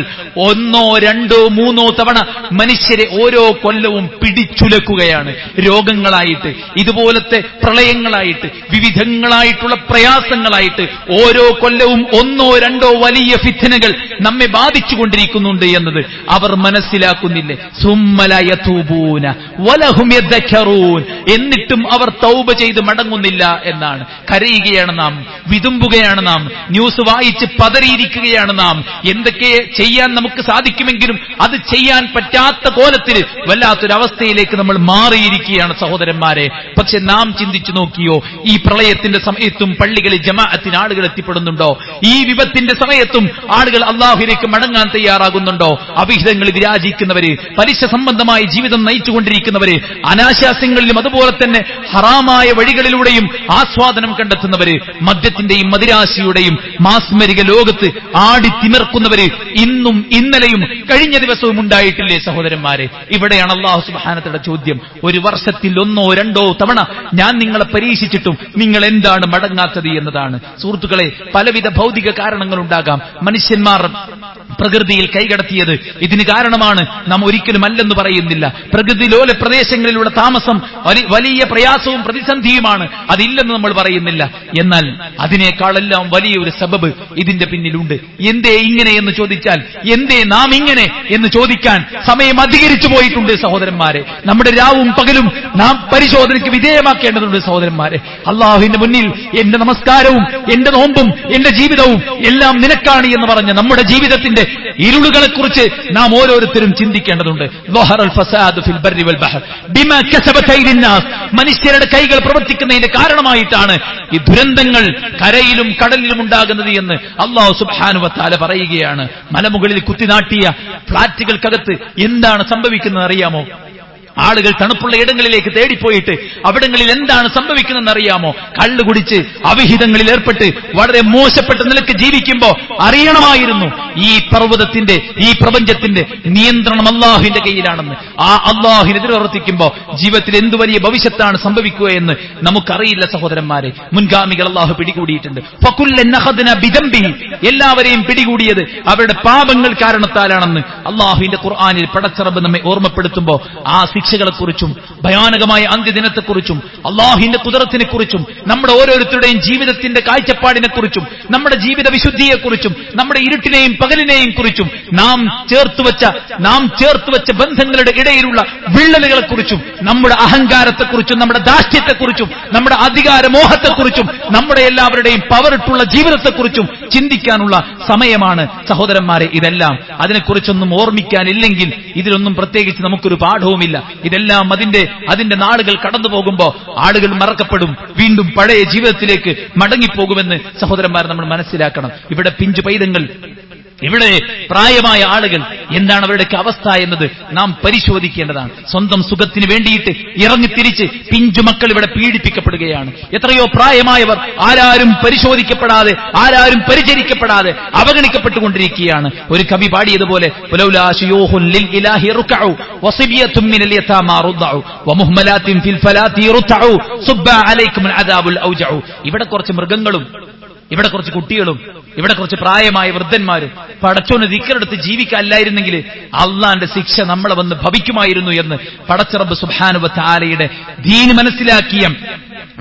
1, 2, 3 തവണ മനുഷ്യരെ ഓരോ കൊല്ലവും പിടിച്ചുലക്കുകയാണ്. രോഗങ്ങളായിട്ട്, ഇതുപോലത്തെ പ്രളയങ്ങളായിട്ട്, വിവിധങ്ങളായിട്ടുള്ള പ്രയാസങ്ങളായിട്ട് ഓരോ കൊല്ലവും 1, 2 വലിയ ഫിത്നകൾ നമ്മെ ബാധിച്ചുകൊണ്ടിരിക്കുന്നുണ്ട് എന്നത് അവർ മനസ്സിലാക്കുന്നില്ലേ. സുമ്മല യതൂബൂന വലഹും യദക്കറൂൻ, എന്നിട്ടും അവർ തൗബ ചെയ്ത് മടങ്ങുന്നില്ല എന്നാണ്. കരയുകയാണ് നാം, വിതുമ്പുകയാണ് നാം, ന്യൂസ് വായിച്ച് പതറിയിരിക്കുകയാണ് നാം. എന്തൊക്കെ ചെയ്യാൻ നമുക്ക് സാധിക്കുമെങ്കിലും അത് ചെയ്യാൻ പറ്റാത്ത കോലത്തിൽ വല്ലാത്തൊരവസ്ഥയിലേക്ക് നമ്മൾ മാറിയിരിക്കുകയാണ് സഹോദരന്മാരെ. പക്ഷെ നാം ചിന്തിച്ചു നോക്കിയോ, ഈ പ്രളയത്തിന്റെ സമയത്തും പള്ളികളിൽ ജമാഅത്തിന് ആളുകൾ എത്തിപ്പെടുന്നുണ്ടോ? ഈ വിപത്തിന്റെ സമയത്തും ആളുകൾ അല്ലാഹുവിലേക്ക് മടങ്ങാൻ തയ്യാറാകുന്നുണ്ടോ? അവിഹിതങ്ങളിൽ വിരാജിക്കുന്നവര്, പലിശ സംബന്ധമായ ജീവിതം നയിച്ചുകൊണ്ടിരിക്കുന്നവര്, അനാശാസ്യങ്ങളിലും അതുപോലെ തന്നെ ഹറാമായ വഴികളിലൂടെയും ആസ്വാദനം കണ്ടെത്തുന്നവര്, മദ്യത്തിന്റെയും മദിരാശിയുടെയും മാസ്മരിക ലോകത്ത് ആടിത്തിമിർക്കുന്നവര് ഇന്നും ഇന്നലെയും കഴിഞ്ഞ ദിവസവും ഉണ്ടായിട്ടില്ലേ സഹോദരന്മാരെ? ഇവിടെയാണ് അല്ലാഹു സുബ്ഹാനഹു വ തആല ചോദ്യം. ഒരു വർഷത്തിൽ 1, 2 തവണ ഞാൻ നിങ്ങളെ പരീക്ഷിച്ചിട്ടും നിങ്ങൾ എന്താണ് മടങ്ങാത്തത് എന്നതാണ്. സുഹൃത്തുക്കളെ, പലവിധ ഭൗതിക കാരണങ്ങളുണ്ടാകാം. മനുഷ്യന്മാർ പ്രകൃതിയിൽ കൈകടത്തിയത് ഇതിന് കാരണമാണ്, നാം ഒരിക്കലും അല്ലെന്ന് പറയുന്നില്ല. പ്രകൃതി ലോല പ്രദേശങ്ങളിലുള്ള താമസം വലിയ പ്രയാസവും പ്രതിസന്ധിയുമാണ്, അതില്ലെന്ന് നമ്മൾ പറയുന്നില്ല. എന്നാൽ അതിനേക്കാളെല്ലാം വലിയൊരു സബബ് ഇതിന്റെ പിന്നിലുണ്ട്. എന്തേ ഇങ്ങനെ എന്ന് ചോദിച്ചാൽ, എന്തേ നാം ഇങ്ങനെ എന്ന് ചോദിക്കാൻ സമയം അധികരിച്ചു പോയിട്ടുണ്ട് സഹോദരന്മാരെ. നമ്മുടെ രാവും പകലും നാം പരിശോധനയ്ക്ക് വിധേയമാക്കേണ്ടതുണ്ട് സഹോദരന്മാരെ. അള്ളാഹുവിന്റെ മുന്നിൽ എന്റെ നമസ്കാരവും എന്റെ നോമ്പും എന്റെ ജീവിതവും എല്ലാം നിനക്കാണ് എന്ന് പറഞ്ഞ നമ്മുടെ ജീവിതത്തിന്റെ ജീവിതത്തിന്റെ ഇരുളുകളെക്കുറിച്ച് നാം ഓരോരുത്തരും ചിന്തിക്കേണ്ടതുണ്ട്. മനുഷ്യരുടെ കൈകൾ പ്രവർത്തിക്കുന്നതിന്റെ കാരണമായിട്ടാണ് ഈ ദുരന്തങ്ങൾ കരയിലും കടലിലും ഉണ്ടാകുന്നത് എന്ന് അല്ലാഹു സുബ്ഹാനഹു വ തആല പറയുകയാണ്. മലമുകളിൽ കുത്തിനാട്ടിയ ഫ്ളാറ്റുകൾക്കകത്ത് എന്താണ് സംഭവിക്കുന്നത് അറിയാമോ? ആളുകൾ തണുപ്പുള്ള ഇടങ്ങളിലേക്ക് തേടിപ്പോയിട്ട് അവിടങ്ങളിൽ എന്താണ് സംഭവിക്കുന്നതെന്ന് അറിയാമോ? കള്ളു കുടിച്ച് അവിഹിതങ്ങളിൽ ഏർപ്പെട്ട് വളരെ മോശപ്പെട്ട നിലക്ക് ജീവിക്കുമ്പോൾ അറിയണമായിരുന്നു ഈ പർവ്വതത്തിന്റെ, ഈ പ്രപഞ്ചത്തിന്റെ നിയന്ത്രണം അല്ലാഹുവിന്റെ കയ്യിലാണെന്ന്. ആ അല്ലാഹുവിനെതിരെ പ്രവർത്തിക്കുമ്പോൾ ജീവിതത്തിൽ എന്തു വലിയ ഭവിഷ്യത്താണ് സംഭവിക്കുക എന്ന് നമുക്കറിയില്ല സഹോദരന്മാരെ. മുൻഗാമികൾ അല്ലാഹു പിടികൂടിയിട്ടുണ്ട്. എല്ലാവരെയും പിടികൂടിയത് അവരുടെ പാപങ്ങൾ കാരണത്താലാണെന്ന് അല്ലാഹുവിന്റെ ഖുർആനിൽ പടച്ചറബ് നമ്മെ ഓർമ്മപ്പെടുത്തുമ്പോൾ ആ ശിക്ഷകളെക്കുറിച്ചും ഭയാനകമായ അന്ത്യദിനത്തെക്കുറിച്ചും അല്ലാഹുവിന്റെ ഖുദ്റത്തിനെക്കുറിച്ചും നമ്മുടെ ഓരോരുത്തരുടെയും ജീവിതത്തിന്റെ കാഴ്ചപ്പാടിനെക്കുറിച്ചും നമ്മുടെ ജീവിത വിശുദ്ധിയെക്കുറിച്ചും നമ്മുടെ ഇരുട്ടിനെയും പകലിനെയും കുറിച്ചും നാം ചേർത്തുവച്ച ബന്ധങ്ങളുടെ ഇടയിലുള്ള വിള്ളലുകളെക്കുറിച്ചും നമ്മുടെ അഹങ്കാരത്തെക്കുറിച്ചും നമ്മുടെ ധാർഷ്ട്യത്തെക്കുറിച്ചും നമ്മുടെ അധികാരമോഹത്തെക്കുറിച്ചും നമ്മുടെ എല്ലാവരുടെയും പവറിട്ടുള്ള ജീവിതത്തെക്കുറിച്ചും ചിന്തിക്കാനുള്ള സമയമാണ് സഹോദരന്മാരെ. ഇതെല്ലാം അതിനെക്കുറിച്ചൊന്നും ഓർമ്മിക്കാനില്ലെങ്കിൽ ഇതിലൊന്നും പ്രത്യേകിച്ച് നമുക്കൊരു പാഠവുമില്ല. ഇതെല്ലാം അതിന്റെ നാളുകൾ കടന്നു പോകുമ്പോ ആളുകൾ മറക്കപ്പെടും, വീണ്ടും പഴയ ജീവിതത്തിലേക്ക് മടങ്ങിപ്പോകുമെന്ന് സഹോദരന്മാർ നമ്മൾ മനസ്സിലാക്കണം. ഇവിടെ പിഞ്ചു പൈതങ്ങൾ, ഇവിടെ പ്രായമായ ആളുകൾ, എന്താണ് അവരുടെയൊക്കെ അവസ്ഥ എന്നത് നാം പരിശോധിക്കേണ്ടതാണ്. സ്വന്തം സുഖത്തിന് വേണ്ടിയിട്ട് ഇറങ്ങിത്തിരിച്ച് പിഞ്ചുമക്കൾ ഇവിടെ പീഡിപ്പിക്കപ്പെടുകയാണ്. എത്രയോ പ്രായമായവർ ആരാരും പരിശോധിക്കപ്പെടാതെ, ആരാരും പരിചരിക്കപ്പെടാതെ അവഗണിക്കപ്പെട്ടുകൊണ്ടിരിക്കുകയാണ്. ഒരു കവി പാടിയതുപോലെ ഇവിടെ കുറച്ച് മൃഗങ്ങളും, ഇവിടെ കുറച്ച് കുട്ടികളും, ഇവിടെ കുറച്ച് പ്രായമായ വൃദ്ധന്മാരും പടച്ചോന് ദിക്റെടുത്ത് ജീവിക്കാനില്ലായിരുന്നെങ്കിൽ അള്ളാന്റെ ശിക്ഷ നമ്മളെ വന്ന് ഭവിക്കുമായിരുന്നു എന്ന് പടച്ച റബ്ബ് സുബ്ഹാനഹു വ തആലയുടെ ദീൻ മനസ്സിലാക്കിയ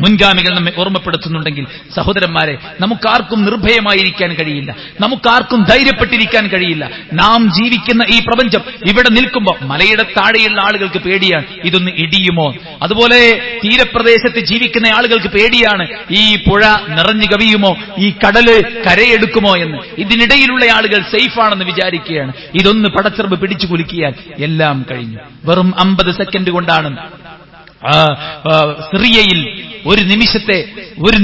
മുൻഗാമികൾ നമ്മെ ഓർമ്മപ്പെടുത്തുന്നുണ്ടെങ്കിൽ സഹോദരന്മാരെ, നമുക്കാർക്കും നിർഭയമായിരിക്കാൻ കഴിയില്ല, നമുക്കാർക്കും ധൈര്യപ്പെട്ടിരിക്കാൻ കഴിയില്ല. നാം ജീവിക്കുന്ന ഈ പ്രപഞ്ചം ഇവിടെ നിൽക്കുമ്പോൾ മലയുടെ താഴെയുള്ള ആളുകൾക്ക് പേടിയാണ് ഇതൊന്ന് ഇടിയുമോ, അതുപോലെ തീരപ്രദേശത്ത് ജീവിക്കുന്ന ആളുകൾക്ക് പേടിയാണ് ഈ പുഴ നിറഞ്ഞു കവിയുമോ, ഈ കടല് കരയെടുക്കുമോ എന്ന്. ഇതിനിടയിലുള്ള ആളുകൾ സേഫാണെന്ന് വിചാരിക്കുകയാണ്. ഇതൊന്ന് പടച്ചറബ് പിടിച്ചു കുലുക്കിയാൽ എല്ലാം കഴിഞ്ഞു. വെറും 50 സെക്കൻഡ് കൊണ്ടാണ് സിറിയയിൽ ഒരു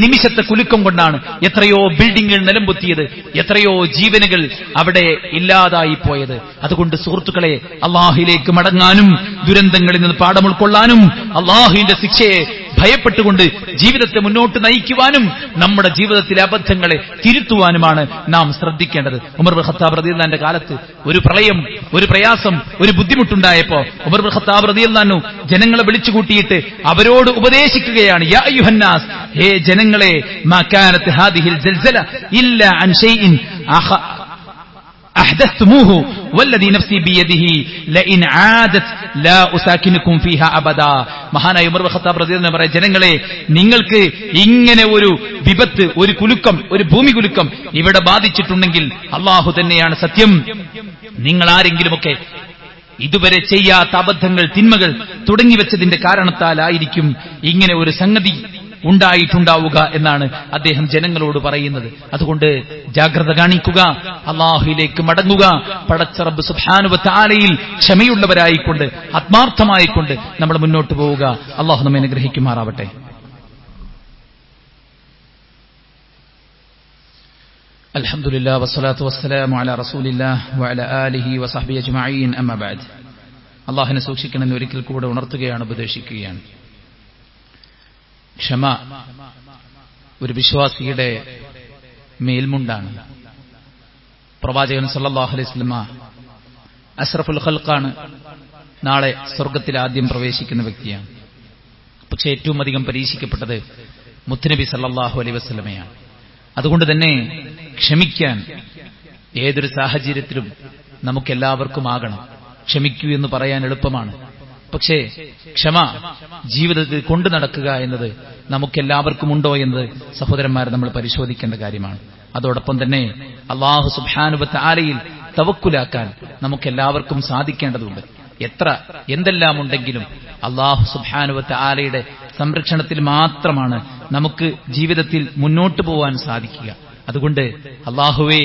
നിമിഷത്തെ കുലുക്കം കൊണ്ടാണ് എത്രയോ ബിൽഡിങ്ങുകൾ നിലംപൊത്തിയത്, എത്രയോ ജീവനുകൾ അവിടെ ഇല്ലാതായി പോയത്. അതുകൊണ്ട് സുഹൃത്തുക്കളെ, അല്ലാഹുവിലേക്ക് മടങ്ങാനും ദുരന്തങ്ങളിൽ നിന്ന് പാഠം ഉൾക്കൊള്ളാനും അല്ലാഹുവിന്റെ ശിക്ഷയെ ഭയപ്പെട്ടുകൊണ്ട് ജീവിതത്തെ മുന്നോട്ട് നയിക്കുവാനും നമ്മുടെ ജീവിതത്തിലെ അബദ്ധങ്ങളെ തിരുത്തുവാനുമാണ് നാം ശ്രദ്ധിക്കേണ്ടത്. ഉമർ ഇബ്നു ഖത്താബ് റളിയല്ലാഹു അൻഹുവിന്റെ കാലത്ത് ഒരു പ്രളയം, ഒരു പ്രയാസം, ഒരു ബുദ്ധിമുട്ടുണ്ടായപ്പോ ഉമർ ഇബ്നു ഖത്താബ് റളിയല്ലാഹു അൻഹു ജനങ്ങളെ വിളിച്ചുകൂട്ടിയിട്ട് അവരോട് ഉപദേശിക്കുകയാണ്. യാ അയ്യുഹന്നാസ്, ഹേ ജനങ്ങളെ, മാ കാനത് ഹാദിഹിൽ ജൽസല ഇല്ലാ അൻ ഷൈഇൻ അഹ്ദസ്തുമൂഹു വല്ലദീ നഫ്സി ബിയദിഹി ലഇൻ ആദത് ലാ ഉസാകിനുകും ഫീഹാ അബദാ. മഹാനായ ഉമർ ഇബ്നു ഖത്താബ് റളിയല്ലാഹു അൻഹു പറയുന്നു, ജനങ്ങളെ, നിങ്ങൾക്ക് ഇങ്ങനെ ഒരു വിപത്ത്, ഒരു കുലുക്കം, ഒരു ഭൂമി കുലുക്കം ഇവിടെ ബാധിച്ചിട്ടുണ്ടെങ്കിൽ അല്ലാഹു തന്നെയാണ് സത്യം. നിങ്ങൾ ആരെങ്കിലുമൊക്കെ ഇതുവരെ ചെയ്യാത്ത അബദ്ധങ്ങൾ, തിന്മകൾ തുടങ്ങിവെച്ചതിന്റെ കാരണത്താലായിരിക്കും ഇങ്ങനെ ഒരു സംഗതി ഉണ്ടായിട്ടുണ്ടാവുക എന്നാണ് അദ്ദേഹം ജനങ്ങളോട് പറയുന്നത്. അതുകൊണ്ട് ജാഗ്രത കാണിക്കുക, അല്ലാഹുവിലേക്ക് മടങ്ങുക, പടച്ച റബ്ബ് സുബ്ഹാനഹു വ തആലയിൽ ക്ഷമയുള്ളവരായിക്കൊണ്ട്, ആത്മാർത്ഥമായിക്കൊണ്ട് നമ്മൾ മുന്നോട്ട് പോവുക. അല്ലാഹു നമ്മെ അനുഗ്രഹിക്കുമാറാവട്ടെ. അൽഹംദുലില്ലാഹി വസ്സലാത്തു വസ്സലാമു അലാ റസൂലില്ലാഹി വഅലാ ആലിഹി വസഹ്ബിഹി അജ്മഈൻ. അമ്മാ ബഅദ്. അല്ലാഹുവിനെ സൂക്ഷിക്കണമെന്ന് ഒരിക്കൽ കൂടെ ഉണർത്തുകയാണ്, ഉപദേശിക്കുകയാണ്. ക്ഷമ ഒരു വിശ്വാസിയുടെ മേൽമുണ്ടാണ്. പ്രവാചകൻ സല്ലല്ലാഹു അലൈഹി വസല്ലമ അഷ്റഫുൽ ഖൽഖാണ്, നാളെ സ്വർഗ്ഗത്തിൽ ആദ്യം പ്രവേശിക്കുന്ന വ്യക്തിയാണ്. പക്ഷേ ഏറ്റവും അധികം പരീക്ഷിക്കപ്പെട്ടത് മുത്തുനബി സല്ലല്ലാഹു അലൈഹി വസല്ലമയാണ്. അതുകൊണ്ട് തന്നെ ക്ഷമിക്കാൻ ഏതൊരു സാഹചര്യത്തിലും നമുക്കെല്ലാവർക്കും ആകണം. ക്ഷമിക്കൂ എന്ന് പറയാൻ എളുപ്പമാണ്, പക്ഷേ ക്ഷമ ജീവിതത്തിൽ കൊണ്ടു നടക്കുക എന്നത് നമുക്കെല്ലാവർക്കും ഉണ്ടോ എന്നത് സഹോദരന്മാരെ നമ്മൾ പരിശോധിക്കേണ്ട കാര്യമാണ്. അതോടൊപ്പം തന്നെ അല്ലാഹു സുബ്ഹാനഹു വ തആലയിൽ തവക്കുലാക്കാൻ നമുക്കെല്ലാവർക്കും സാധിക്കേണ്ടതുണ്ട്. എന്തെല്ലാം ഉണ്ടെങ്കിലും അല്ലാഹു സുബ്ഹാനഹു വ തആലയുടെ സംരക്ഷണത്തിൽ മാത്രമാണ് നമുക്ക് ജീവിതത്തിൽ മുന്നോട്ട് പോകാൻ സാധിക്കുക. അതുകൊണ്ട് അല്ലാഹുവേ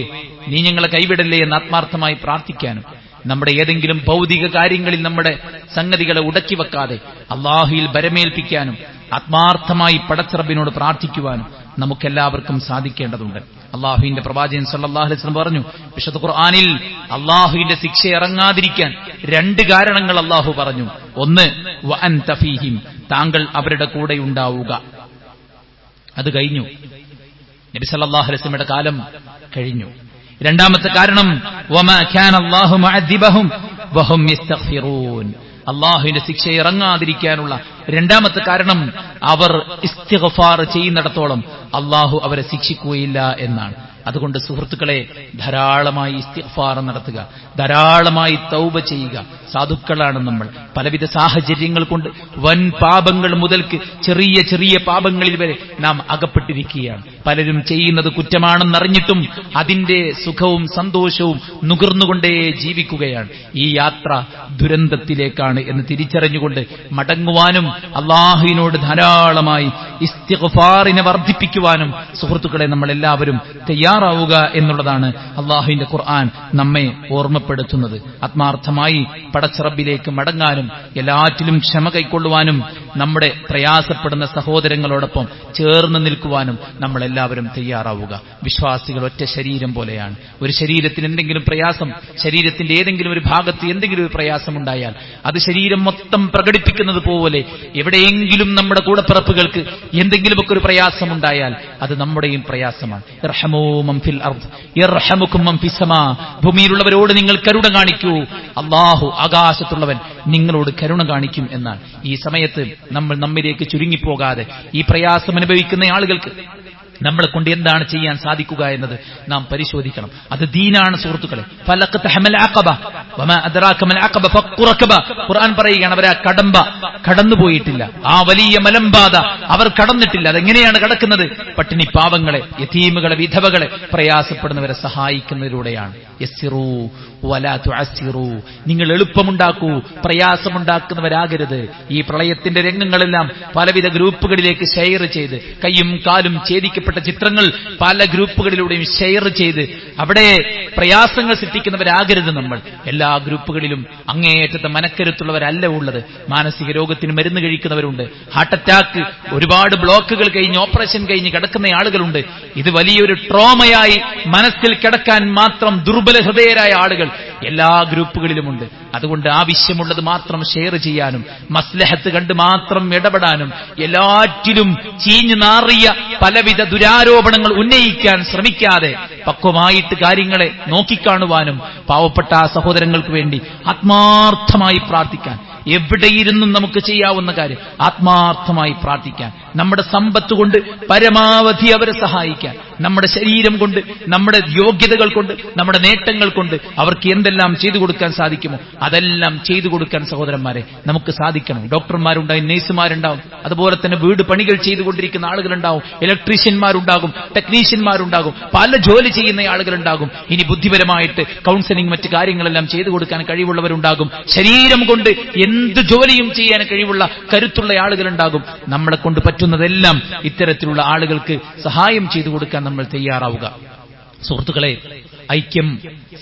നീ ഞങ്ങളെ കൈവിടല്ലേ എന്ന് ആത്മാർത്ഥമായി പ്രാർത്ഥിക്കാനും നമ്മുടെ ഏതെങ്കിലും ഭൗതിക കാര്യങ്ങളിൽ നമ്മുടെ സംഗതികളെ ഉടക്കി വെക്കാതെ അല്ലാഹുവിൽ ബരമേൽപ്പിക്കാനും ആത്മാർത്ഥമായി പടച്ചറബിനോട് പ്രാർത്ഥിക്കുവാനും നമുക്കെല്ലാവർക്കും സാധിക്കേണ്ടതുണ്ട്. അല്ലാഹുവിന്റെ പ്രവാചകൻ സല്ലല്ലാഹു അലൈഹി വസല്ലം പറഞ്ഞു, വിശുദ്ധ ഖുർആനിൽ അല്ലാഹുവിന്റെ ശിക്ഷ ഇറങ്ങാതിരിക്കാൻ 2 കാരണങ്ങൾ അല്ലാഹു പറഞ്ഞു. ഒന്ന്, വഅൻത ഫീഹിം, താങ്കൾ അവരുടെ കൂടെ ഉണ്ടാവുക. അത് കഴിഞ്ഞു, നബി സല്ലല്ലാഹു അലൈഹി വസല്ലമയുടെ കാലം കഴിഞ്ഞു. രണ്ടാമത്തെ കാരണം വമാ കാന അല്ലാഹു മുഅദ്ദിബഹും വഹും യസ്തഗ്ഫിറൂൻ, അല്ലാഹുവിന്റെ ശിക്ഷ ഇറങ്ങാതിരിക്കാനുള്ള രണ്ടാമത്തെ കാരണം അവർ ഇസ്തിഗ്ഫാർ ചെയ്യുന്നിടത്തോളം അല്ലാഹു അവരെ ശിക്ഷിക്കുകയില്ല എന്നാണ്. അതുകൊണ്ട് സുഹൃത്തുക്കളെ, ധാരാളമായി ഇസ്തിഗ്ഫാർ നടത്തുക, ധാരാളമായി തൗബ ചെയ്യുക. സാധുക്കളാണ് നമ്മൾ. പലവിധ സാഹചര്യങ്ങൾ കൊണ്ട് വൻ പാപങ്ങൾ മുതൽക്ക് ചെറിയ ചെറിയ പാപങ്ങളിൽ വരെ നാം അകപ്പെട്ടിരിക്കുകയാണ്. പലരും ചെയ്യുന്നത് കുറ്റമാണെന്നറിഞ്ഞിട്ടും അതിന്റെ സുഖവും സന്തോഷവും നുകർന്നുകൊണ്ടേ ജീവിക്കുകയാണ്. ഈ യാത്ര ദുരന്തത്തിലേക്കാണ് എന്ന് തിരിച്ചറിഞ്ഞുകൊണ്ട് മടങ്ങുവാനും അല്ലാഹുവിനോട് ധാരാളമായി ഇസ്തിഗ്ഫാറിനെ വർദ്ധിപ്പിക്കുവാനും സുഹൃത്തുക്കളെ നമ്മൾ എല്ലാവരും തയ്യാറാവുക എന്നുള്ളതാണ് അല്ലാഹുവിന്റെ ഖുർആൻ നമ്മെ ഓർമ്മപ്പെടുത്തുന്നത്. ആത്മാർത്ഥമായി പടച്ചറബിലേക്ക് മടങ്ങാനും എല്ലാറ്റിലും ക്ഷമ കൈക്കൊള്ളുവാനും നമ്മുടെ പ്രയാസപ്പെടുന്ന സഹോദരങ്ങളോടൊപ്പം ചേർന്ന് നിൽക്കുവാനും നമ്മൾ എല്ലാവരും തയ്യാറാവുക. വിശ്വാസികൾ ഒറ്റ ശരീരം പോലെയാണ്. ഒരു ശരീരത്തിന് എന്തെങ്കിലും പ്രയാസം, ശരീരത്തിന്റെ ഏതെങ്കിലും ഒരു ഭാഗത്ത് എന്തെങ്കിലും ഒരു പ്രയാസമുണ്ടായാൽ അത് ശരീരം മൊത്തം പ്രകടിപ്പിക്കുന്നത് പോലെ എവിടെയെങ്കിലും നമ്മുടെ കൂടപ്പിറപ്പുകൾക്ക് എന്തെങ്കിലുമൊക്കെ ഒരു പ്രയാസമുണ്ടായാൽ അത് നമ്മുടെയും പ്രയാസമാണ്. ഇർഹമൂ മൻ ഫിൽ അർദ് യർഹമുകും മൻ ഫിസ് സമാ, ഭൂമിയിലുള്ളവരോട് നിങ്ങൾ കരുണ കാണിക്കൂ, അല്ലാഹു ആകാശത്തുള്ളവൻ നിങ്ങളോട് കരുണ കാണിക്കും എന്നാണ്. ഈ സമയത്ത് നമ്മൾ നമ്മിലേക്ക് ചുരുങ്ങിപ്പോകാതെ ഈ പ്രയാസം അനുഭവിക്കുന്ന ആളുകൾക്ക് നമ്മളെ കൊണ്ട് എന്താണ് ചെയ്യാൻ സാധിക്കുക എന്നത് നാം പരിശോധിക്കണം. അത് ദീനാണ് സുഹൃത്തുക്കളെ. ഖുർആൻ പറയുകയാണ്, അവർ ആ കടമ്പ കടന്നുപോയിട്ടില്ല, ആ വലിയ മലമ്പാത അവർ കടന്നിട്ടില്ല. അതെങ്ങനെയാണ് കടക്കുന്നത്? പട്ടിണി പാവങ്ങളെ, യതീമുകളെ, വിധവകളെ, പ്രയാസപ്പെടുന്നവരെ സഹായിക്കുന്നതിലൂടെയാണ്. യസ്സിറൂ വലാ തുഅസ്സിറൂ, നിങ്ങൾ എളുപ്പമുണ്ടാക്കൂ, പ്രയാസമുണ്ടാക്കുന്നവരാകരുത്. ഈ പ്രളയത്തിന്റെ രംഗങ്ങളെല്ലാം പലവിധ ഗ്രൂപ്പുകളിലേക്ക് ഷെയർ ചെയ്ത് കയ്യും കാലും ഛേദിക്കപ്പെട്ട ചിത്രങ്ങൾ പല ഗ്രൂപ്പുകളിലൂടെയും ഷെയർ ചെയ്ത് അവിടെ പ്രയാസങ്ങൾ സൃഷ്ടിക്കുന്നവരാകരുത് നമ്മൾ. എല്ലാ ഗ്രൂപ്പുകളിലും അങ്ങേയറ്റത്തെ മനക്കരുത്തുള്ളവരല്ല ഉള്ളത്. മാനസിക രോഗത്തിന് മരുന്ന് കഴിക്കുന്നവരുണ്ട്, ഹാർട്ട് അറ്റാക്ക്, ഒരുപാട് ബ്ലോക്കുകൾ കഴിഞ്ഞ് ഓപ്പറേഷൻ കഴിഞ്ഞ് കിടക്കുന്ന ആളുകളുണ്ട്. ഇത് വലിയൊരു ട്രോമയായി മനസ്സിൽ കിടക്കാൻ മാത്രം ദുർബല ഹൃദയരായ ആളുകൾ എല്ലാ ഗ്രൂപ്പുകളിലുമുണ്ട്. അതുകൊണ്ട് ആവശ്യമുള്ളത് മാത്രം ഷെയർ ചെയ്യാനും മസ്ലഹത്ത് കണ്ട് മാത്രം ഇടപെടാനും എല്ലാറ്റിലും ചീഞ്ഞു നാറിയ പലവിധ ദുരാരോപണങ്ങൾ ഉന്നയിക്കാൻ ശ്രമിക്കാതെ പക്വമായിട്ട് കാര്യങ്ങളെ നോക്കിക്കാണുവാനും പാവപ്പെട്ട സഹോദരങ്ങൾക്ക് വേണ്ടി ആത്മാർത്ഥമായി പ്രാർത്ഥിക്കാൻ, എവിടെയിരുന്നും നമുക്ക് ചെയ്യാവുന്ന കാര്യം ആത്മാർത്ഥമായി പ്രാർത്ഥിക്കാൻ, നമ്മുടെ സമ്പത്ത് കൊണ്ട് പരമാവധി അവരെ സഹായിക്കാൻ, നമ്മുടെ ശരീരം കൊണ്ട്, നമ്മുടെ യോഗ്യതകൾ കൊണ്ട്, നമ്മുടെ നേട്ടങ്ങൾ കൊണ്ട് അവർക്ക് എന്തെല്ലാം ചെയ്തു കൊടുക്കാൻ സാധിക്കുമോ അതെല്ലാം ചെയ്തു കൊടുക്കാൻ സഹോദരന്മാരെ നമുക്ക് സാധിക്കണം. ഡോക്ടർമാരുണ്ടാവും, നഴ്സുമാരുണ്ടാവും, അതുപോലെ തന്നെ വീട് പണികൾ ചെയ്തുകൊണ്ടിരിക്കുന്ന ആളുകളുണ്ടാവും, ഇലക്ട്രീഷ്യന്മാരുണ്ടാകും, ടെക്നീഷ്യന്മാരുണ്ടാകും, പല ജോലി ചെയ്യുന്ന ആളുകളുണ്ടാകും. ഇനി ബുദ്ധിപരമായിട്ട് കൗൺസിലിംഗ് മറ്റു കാര്യങ്ങളെല്ലാം ചെയ്തു കൊടുക്കാൻ കഴിവുള്ളവരുണ്ടാകും. ശരീരം കൊണ്ട് എന്ത് ജോലിയും ചെയ്യാൻ കഴിവുള്ള കരുത്തുള്ള ആളുകളുണ്ടാകും. നമ്മളെ കൊണ്ട് പറ്റുന്നതെല്ലാം ഇത്തരത്തിലുള്ള ആളുകൾക്ക് സഹായം ചെയ്തു കൊടുക്കാൻ നമ്മൾ തയ്യാറാവുക. സുഹൃത്തുക്കളെ, ഐക്യം,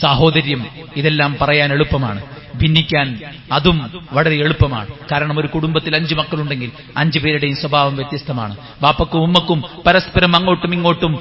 സാഹോദര്യം ഇതെല്ലാം പറയാൻ എളുപ്പമാണ്, ഭിന്നിക്കാൻ അതും വളരെ എളുപ്പമാണ്. കാരണം ഒരു കുടുംബത്തിൽ 5 മക്കളുണ്ടെങ്കിൽ 5 പേരുടെയും സ്വഭാവം വ്യത്യസ്തമാണ്. ബാപ്പക്കും ഉമ്മക്കും പരസ്പരം അങ്ങോട്ടും ഇങ്ങോട്ടും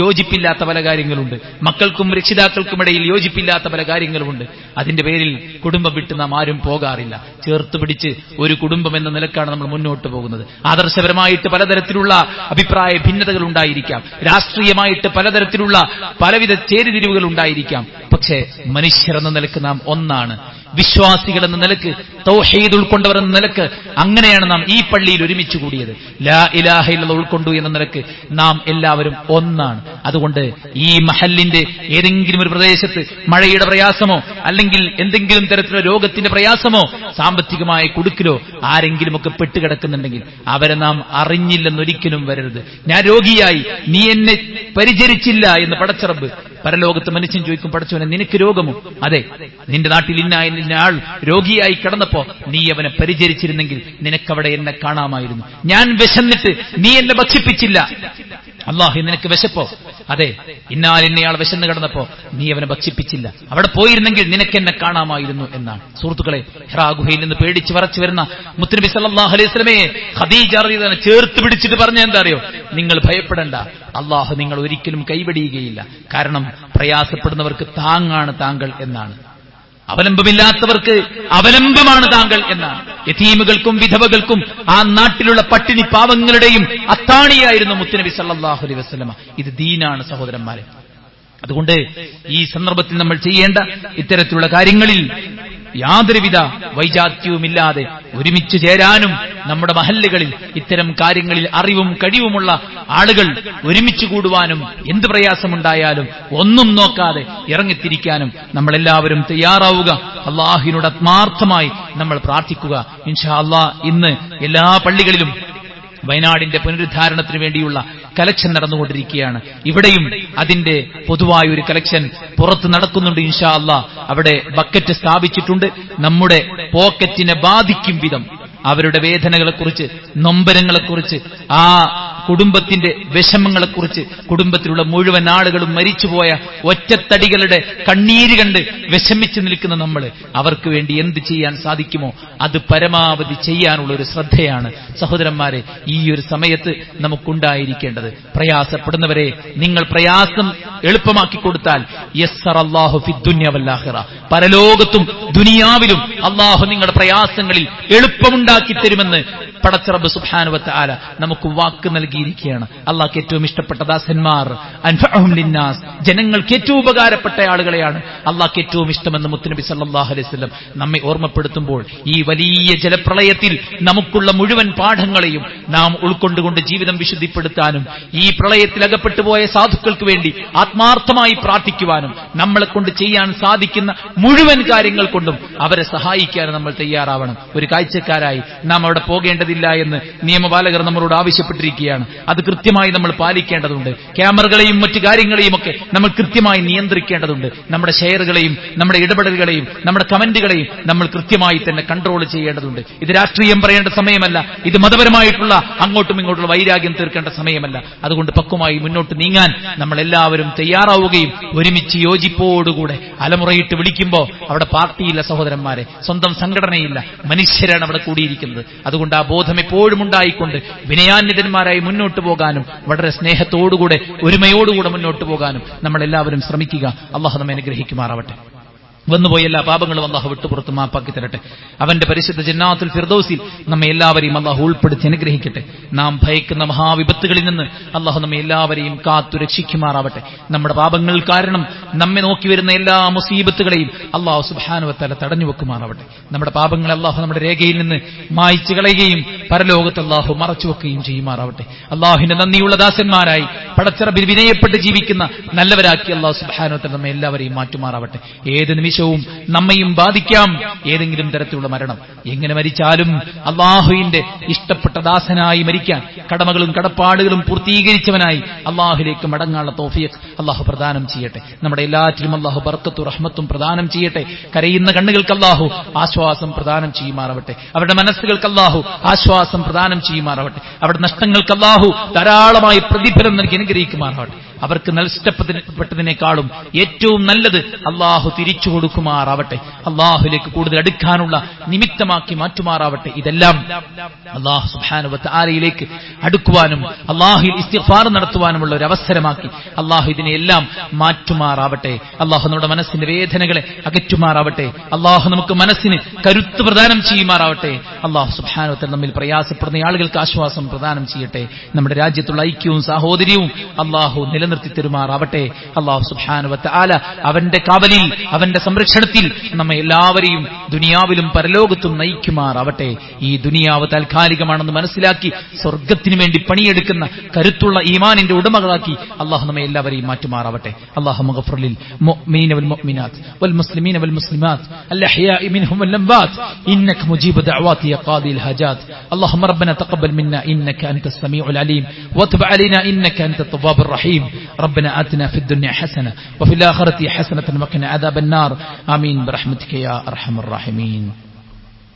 യോജിപ്പില്ലാത്ത പല കാര്യങ്ങളുണ്ട്. മക്കൾക്കും രക്ഷിതാക്കൾക്കുമിടയിൽ യോജിപ്പില്ലാത്ത പല കാര്യങ്ങളുമുണ്ട്. അതിന്റെ പേരിൽ കുടുംബം വിട്ട് നാം ആരും പോകാറില്ല. ചേർത്ത് പിടിച്ച് ഒരു കുടുംബം എന്ന നിലക്കാണ് നമ്മൾ മുന്നോട്ട് പോകുന്നത്. ആദർശപരമായിട്ട് പലതരത്തിലുള്ള അഭിപ്രായ ഭിന്നതകൾ ഉണ്ടായിരിക്കാം, രാഷ്ട്രീയമായിട്ട് പലതരത്തിലുള്ള പലവിധ ചേരിതിരിവുകൾ ഉണ്ടായിരിക്കാം. പക്ഷേ മനുഷ്യർ എന്ന നിലക്ക് നാം ഒന്നാണ്. വിശ്വാസികൾ എന്ന നിലക്ക്, തൗഹീദ് ഉൾക്കൊണ്ടവർ എന്ന നിലക്ക്, അങ്ങനെയാണ് നാം ഈ പള്ളിയിൽ ഒരുമിച്ച് കൂടിയത്. ലാ ഇലാഹ ഇല്ലല്ലാഹ് ഉൾക്കൊണ്ടു എന്ന നിലക്ക് നാം എല്ലാവരും ഒന്നാണ്. അതുകൊണ്ട് ഈ മഹല്ലിന്റെ ഏതെങ്കിലും ഒരു പ്രദേശത്ത് മഴയുടെ പ്രയാസമോ അല്ലെങ്കിൽ എന്തെങ്കിലും തരത്തിലുള്ള രോഗത്തിന്റെ പ്രയാസമോ സാമ്പത്തികമായ കുടുക്കിലോ ആരെങ്കിലുമൊക്കെ പെട്ടുകിടക്കുന്നുണ്ടെങ്കിൽ അവരെ നാം അറിഞ്ഞില്ലെന്നൊരിക്കലും വരരുത്. ഞാൻ രോഗിയായി, നീ എന്നെ പരിചരിച്ചില്ല എന്ന് പടച്ചറബ് പരലോകത്ത് മനുഷ്യൻ ചോദിക്കും, പടച്ചവനെ നിനക്ക് രോഗമോ? അതെ, നിന്റെ നാട്ടിൽ ഇന്ന ആൾ രോഗിയായി കിടന്നപ്പോ നീ അവനെ പരിചരിച്ചിരുന്നെങ്കിൽ നിനക്കവിടെ എന്നെ കാണാമായിരുന്നു. ഞാൻ വിശന്നിട്ട് നീ എന്നെ ഭക്ഷിപ്പിച്ചില്ല, അല്ലാഹു നിനക്ക് വിശപ്പോ? അതെ, ഇന്നാലിന്നയാൾ വിശന്ന് കിടന്നപ്പോ നീ അവനെ ഭക്ഷിപ്പിച്ചില്ല, അവിടെ പോയിരുന്നെങ്കിൽ നിനക്കെന്നെ കാണാമായിരുന്നു എന്നാണ്. സുഹൃത്തുക്കളെ, ഹിറാ ഗുഹയിൽ നിന്ന് പേടിച്ച് വറച്ചു വരുന്ന മുത്തുനബി സല്ലല്ലാഹു അലൈഹി വസല്ലമയെ ഖദീജ റളിയല്ലാഹു അൻഹ ചേർത്ത് പിടിച്ചിട്ട് പറഞ്ഞ എന്താ അറിയോ? നിങ്ങൾ ഭയപ്പെടണ്ട, അള്ളാഹു നിങ്ങൾ ഒരിക്കലും കൈവടിയുകയില്ല. കാരണം പ്രയാസപ്പെടുന്നവർക്ക് താങ്ങാണ് താങ്കൾ എന്നാണ്, അവലംബമില്ലാത്തവർക്ക് അവലംബമാണ് താങ്കൾ എന്നാണ്. യതീമുകൾക്കും വിധവകൾക്കും ആ നാട്ടിലുള്ള പട്ടിണി പാവങ്ങളുടെയും അത്താണിയായിരുന്നു മുത്തുനബി സല്ലല്ലാഹു അലൈഹി വസല്ലമ. ഇത് ദീനാണ് സഹോദരന്മാരെ. അതുകൊണ്ട് ഈ സന്ദർഭത്തിൽ നമ്മൾ ചെയ്യേണ്ട ഇത്തരത്തിലുള്ള കാര്യങ്ങളിൽ യാതൊരുവിധ വൈജാത്യവുമില്ലാതെ ഒരുമിച്ച് ചേരാനും നമ്മുടെ മഹല്ലുകളിൽ ഇത്തരം കാര്യങ്ങളിൽ അറിവും കഴിവുമുള്ള ആളുകൾ ഒരുമിച്ച് കൂടുവാനും എന്ത് പ്രയാസമുണ്ടായാലും ഒന്നും നോക്കാതെ ഇറങ്ങിത്തിരിക്കാനും നമ്മളെല്ലാവരും തയ്യാറാവുക. അള്ളാഹുവിനോട് ആത്മാർത്ഥമായി നമ്മൾ പ്രാർത്ഥിക്കുക. ഇൻഷാ അല്ലാഹ് ഇന്ന് എല്ലാ പള്ളികളിലും വയനാടിന്റെ പുനരുദ്ധാരണത്തിന് വേണ്ടിയുള്ള കലക്ഷൻ നടന്നുകൊണ്ടിരിക്കുകയാണ്. ഇവിടെയും അതിന്റെ പൊതുവായ ഒരു കലക്ഷൻ പുറത്ത് നടക്കുന്നുണ്ട്. ഇൻഷാ അല്ലാഹ് അവിടെ ബക്കറ്റ് സ്ഥാപിച്ചിട്ടുണ്ട്. നമ്മുടെ പോക്കറ്റിനെ ബാധിക്കും വിധം അവരുടെ വേദനകളെക്കുറിച്ച്, നൊമ്പരങ്ങളെക്കുറിച്ച്, ആ കുടുംബത്തിന്റെ വിഷമങ്ങളെക്കുറിച്ച്, കുടുംബത്തിലുള്ള മുഴുവൻ ആളുകളും മരിച്ചുപോയ ഒറ്റത്തടികളുടെ കണ്ണീര് കണ്ട് വിഷമിച്ചു നിൽക്കുന്ന നമ്മൾ അവർക്ക് വേണ്ടി എന്ത് ചെയ്യാൻ സാധിക്കുമോ അത് പരമാവധി ചെയ്യാനുള്ള ഒരു ശ്രദ്ധയാണ് സഹോദരന്മാരെ ഈ ഒരു സമയത്ത് നമുക്കുണ്ടായിരിക്കേണ്ടത്. പ്രയാസപ്പെടുന്നവരെ നിങ്ങൾ പ്രയാസം എളുപ്പമാക്കി കൊടുത്താൽ യസ്സറല്ലാഹു ഫിദ്ദുനിയ വൽ ആഖിറ, പരലോകത്തും ദുനിയാവിലും അല്ലാഹു നിങ്ങളുടെ പ്രയാസങ്ങളിൽ എളുപ്പമുണ്ടാക്കി തരുമെന്ന് പടച്ച റബ്ബ് സുബ്ഹാനഹു വ തആല നമുക്ക് വാക്ക് നൽകിയിരിക്കുകയാണ്. അല്ലാഹുക്ക് ഏറ്റവും ഇഷ്ടപ്പെട്ട ദാസന്മാർ അൻഫഉഹും ലിന്നാസ്, ജനങ്ങൾക്ക് ഏറ്റവും ഉപകാരപ്പെട്ട ആളുകളെയാണ് അല്ലാഹുക്ക് ഏറ്റവും ഇഷ്ടമെന്ന് മുത്തുനബി സല്ലല്ലാഹു അലൈഹി വസല്ലം നമ്മെ ഓർമ്മപ്പെടുത്തുമ്പോൾ ഈ വലിയ ജലപ്രളയത്തിൽ നമുക്കുള്ള മുഴുവൻ പാഠങ്ങളെയും നാം ഉൾക്കൊണ്ടുകൊണ്ട് ജീവിതം വിശുദ്ധിപ്പെടുത്താനും ഈ പ്രളയത്തിൽ അകപ്പെട്ടു പോയ സാധുക്കൾക്ക് വേണ്ടി ആത്മാർത്ഥമായി പ്രാർത്ഥിക്കുവാനും നമ്മളെ കൊണ്ട് ചെയ്യാൻ സാധിക്കുന്ന മുഴുവൻ കാര്യങ്ങൾ കൊണ്ടും അവരെ സഹായിക്കാനും നമ്മൾ തയ്യാറാവണം. ഒരു കാഴ്ചക്കാരായി നാം അവിടെ പോകേണ്ടതില്ല എന്ന് നിയമപാലകർ നമ്മളോട് ആവശ്യപ്പെട്ടിരിക്കുകയാണ്. അത് കൃത്യമായി നമ്മൾ പാലിക്കേണ്ടതുണ്ട്. ക്യാമറകളെയും മറ്റു കാര്യങ്ങളെയും ഒക്കെ നമ്മൾ കൃത്യമായി നിയന്ത്രിക്കേണ്ടതുണ്ട്. നമ്മുടെ ഷെയറുകളെയും നമ്മുടെ ഇടപെടലുകളെയും നമ്മുടെ കമന്റുകളെയും നമ്മൾ കൃത്യമായി തന്നെ കൺട്രോൾ ചെയ്യേണ്ടതുണ്ട്. ഇത് രാഷ്ട്രീയം പറയേണ്ട സമയമല്ല, ഇത് മതപരമായിട്ടുള്ള അങ്ങോട്ടും ഇങ്ങോട്ടുള്ള വൈരാഗ്യം തീർക്കേണ്ട സമയമല്ല. അതുകൊണ്ട് പക്വമായി മുന്നോട്ട് നീങ്ങാൻ നമ്മൾ എല്ലാവരും തയ്യാറാവുകയും ഒരുമിച്ച് യോജിപ്പോടുകൂടെ അലമുറയിട്ട് വിളിക്കുമ്പോൾ അവിടെ പാർട്ടിയില്ല സഹോദരന്മാരെ, സ്വന്തം സംഘടനയില്ല, മനുഷ്യരാണ് അവിടെ കൂടിയിരിക്കുന്നത്. അതുകൊണ്ട് ആ ബോധം എപ്പോഴും ഉണ്ടായിക്കൊണ്ട് വിനയാന്വിതന്മാരായി മുന്നോട്ട് പോകാനും വളരെ സ്നേഹത്തോടുകൂടെ ഒരുമയോടുകൂടെ മുന്നോട്ട് പോകാനും നമ്മളെല്ലാവരും ശ്രമിക്കുക. അല്ലാഹു നമ്മെ അനുഗ്രഹിക്കുമാറാവട്ടെ. വന്നുപോയ എല്ലാ പാപങ്ങളും അല്ലാഹു വിട്ടുപുറത്ത് മാപ്പാക്കി തരട്ടെ. അവന്റെ പരിശുദ്ധ ജന്നാത്തുൽ ഫിർദൗസിൽ നമ്മെ എല്ലാവരെയും അല്ലാഹു ഉൾപ്പെടുത്തി അനുഗ്രഹിക്കട്ടെ. നാം ഭയക്കുന്ന മഹാവിപത്തുകളിൽ നിന്ന് അല്ലാഹു നമ്മെ എല്ലാവരെയും കാത്തു രക്ഷിക്കുമാറാവട്ടെ. നമ്മുടെ പാപങ്ങൾ കാരണം നമ്മെ നോക്കി വരുന്ന എല്ലാ മുസീബത്തുകളെയും അല്ലാഹു സുബ്ഹാനഹു വ തആല തടഞ്ഞു വെക്കുമാറാവട്ടെ. നമ്മുടെ പാപങ്ങളെ അല്ലാഹു നമ്മുടെ രേഖയിൽ നിന്ന് മായ്ച്ചു കളയുകയും പരലോകത്ത് അല്ലാഹു മറച്ചു വെക്കുകയും ചെയ്യുമാറാവട്ടെ. അല്ലാഹുവിന്റെ നന്ദിയുള്ള ദാസന്മാരായി പടച്ചറബിൽ വിനയപ്പെട്ട് ജീവിക്കുന്ന നല്ലവരാക്കി അല്ലാഹു സുബ്ഹാനഹു വ തആല നമ്മെ എല്ലാവരെയും മാറ്റുമാറാവട്ടെ. ഏത് നിമിഷവും നമ്മയും ബാധിക്കാം ഏതെങ്കിലും തരത്തിലുള്ള മരണം. എങ്ങനെ മരിച്ചാലും അള്ളാഹുവിന്റെ ഇഷ്ടപ്പെട്ട ദാസനായി മരിക്കാൻ, കടമകളും കടപ്പാടുകളും പൂർത്തീകരിച്ചവനായി അള്ളാഹുലേക്ക് മടങ്ങാനുള്ള തൗഫീഖ് അള്ളാഹു പ്രദാനം ചെയ്യട്ടെ. നമ്മുടെ എല്ലാറ്റിലും അള്ളാഹു ബർക്കത്തും റഹ്മത്തും പ്രദാനം ചെയ്യട്ടെ. കരയുന്ന കണ്ണുകൾക്ക് അള്ളാഹു ആശ്വാസം പ്രദാനം ചെയ്യുമാറാവട്ടെ. അവരുടെ മനസ്സുകൾക്ക് അള്ളാഹു ആശ്വാസം പ്രദാനം ചെയ്യുമാറാവട്ടെ. അവരുടെ നഷ്ടങ്ങൾക്ക് അള്ളാഹു ധാരാളമായി പ്രതിഫലം നൽകി അനുഗ്രഹിക്കുമാറാവട്ടെ. അവർക്ക് നഷ്ടപ്പെട്ടതിനേക്കാളും ഏറ്റവും നല്ലത് അള്ളാഹു തിരിച്ചു കൊടുക്കുമാറാവട്ടെ. അള്ളാഹുലേക്ക് കൂടുതൽ അടുക്കാനുള്ള നിമിത്തമാക്കി മാറ്റുമാറാവട്ടെ. ഇതെല്ലാം അള്ളാഹു സുബ്ഹാനഹു വ തആലയിലേക്ക് അടുക്കുവാനും അള്ളാഹുവിൽ ഇസ്തിഗ്ഫാർ നടത്തുവാനുമുള്ള ഒരു അവസരമാക്കി അള്ളാഹു ഇതിനെല്ലാം മാറ്റുമാറാവട്ടെ. അള്ളാഹു നമ്മുടെ മനസ്സിന്റെ വേദനകളെ അകറ്റുമാറാവട്ടെ. അള്ളാഹു നമുക്ക് മനസ്സിന് കരുത്ത് പ്രദാനം ചെയ്യുമാറാവട്ടെ. അള്ളാഹു സുബ്ഹാനഹു വ തആല നമ്മിൽ പ്രയാസപ്പെടുന്ന ആളുകൾക്ക് ആശ്വാസം പ്രദാനം ചെയ്യട്ടെ. നമ്മുടെ രാജ്യത്തുള്ള ഐക്യവും സാഹോദര്യവും അള്ളാഹു നിലനിർത്തി തരുമാറാവട്ടെ. അള്ളാഹു സുബ്ഹാനഹു വ തആല അവന്റെ കാവലിൽ, അവന്റെ സംരക്ഷണത്തിൽ നമ്മെ എല്ലാവരെയും ദുനിയാവിലും പരലോകത്തും നയിക്കുമാറാവട്ടെ. ഈ ദുനിയാവ് താൽക്കാലികമാണെന്ന് മനസ്സിലാക്കി സ്വർഗത്തിന് വേണ്ടി പണിയെടുക്കുന്ന കരുത്തുള്ള ഈമാനിന്റെ ഉടമകളാക്കി അള്ളാഹു നമ്മെ എല്ലാവരെയും മാറ്റുമാറാവട്ടെ. അല്ലാഹുമ്മ ഗഫിർ ലിൽ മുഅ്മിനീന വൽ മുഅ്മിനാത്ത് വൽ മുസ്ലിമീന വൽ മുസ്ലിമാത്ത് അൽഅഹ്യാഇ മിൻഹും വൽ അംവാത്ത് ഇന്നക മുജീബു ദഅവാതി യാ ഖാദിൽ ഹജാത്ത്. അല്ലാഹുമ്മ റബ്ബനാ തഖബ്ബൽ മിന്നാ ഇന്നക അൻതസ് സമീഉൽ അലീം വതുബ് അലൈനാ ഇന്നക അൻതത് തവ്വാബുർ റഹീം. ربنا آتنا في الدنيا حسنة وفي الآخرة حسنة وقنا عذاب النار. آمين برحمتك يا أرحم الراحمين.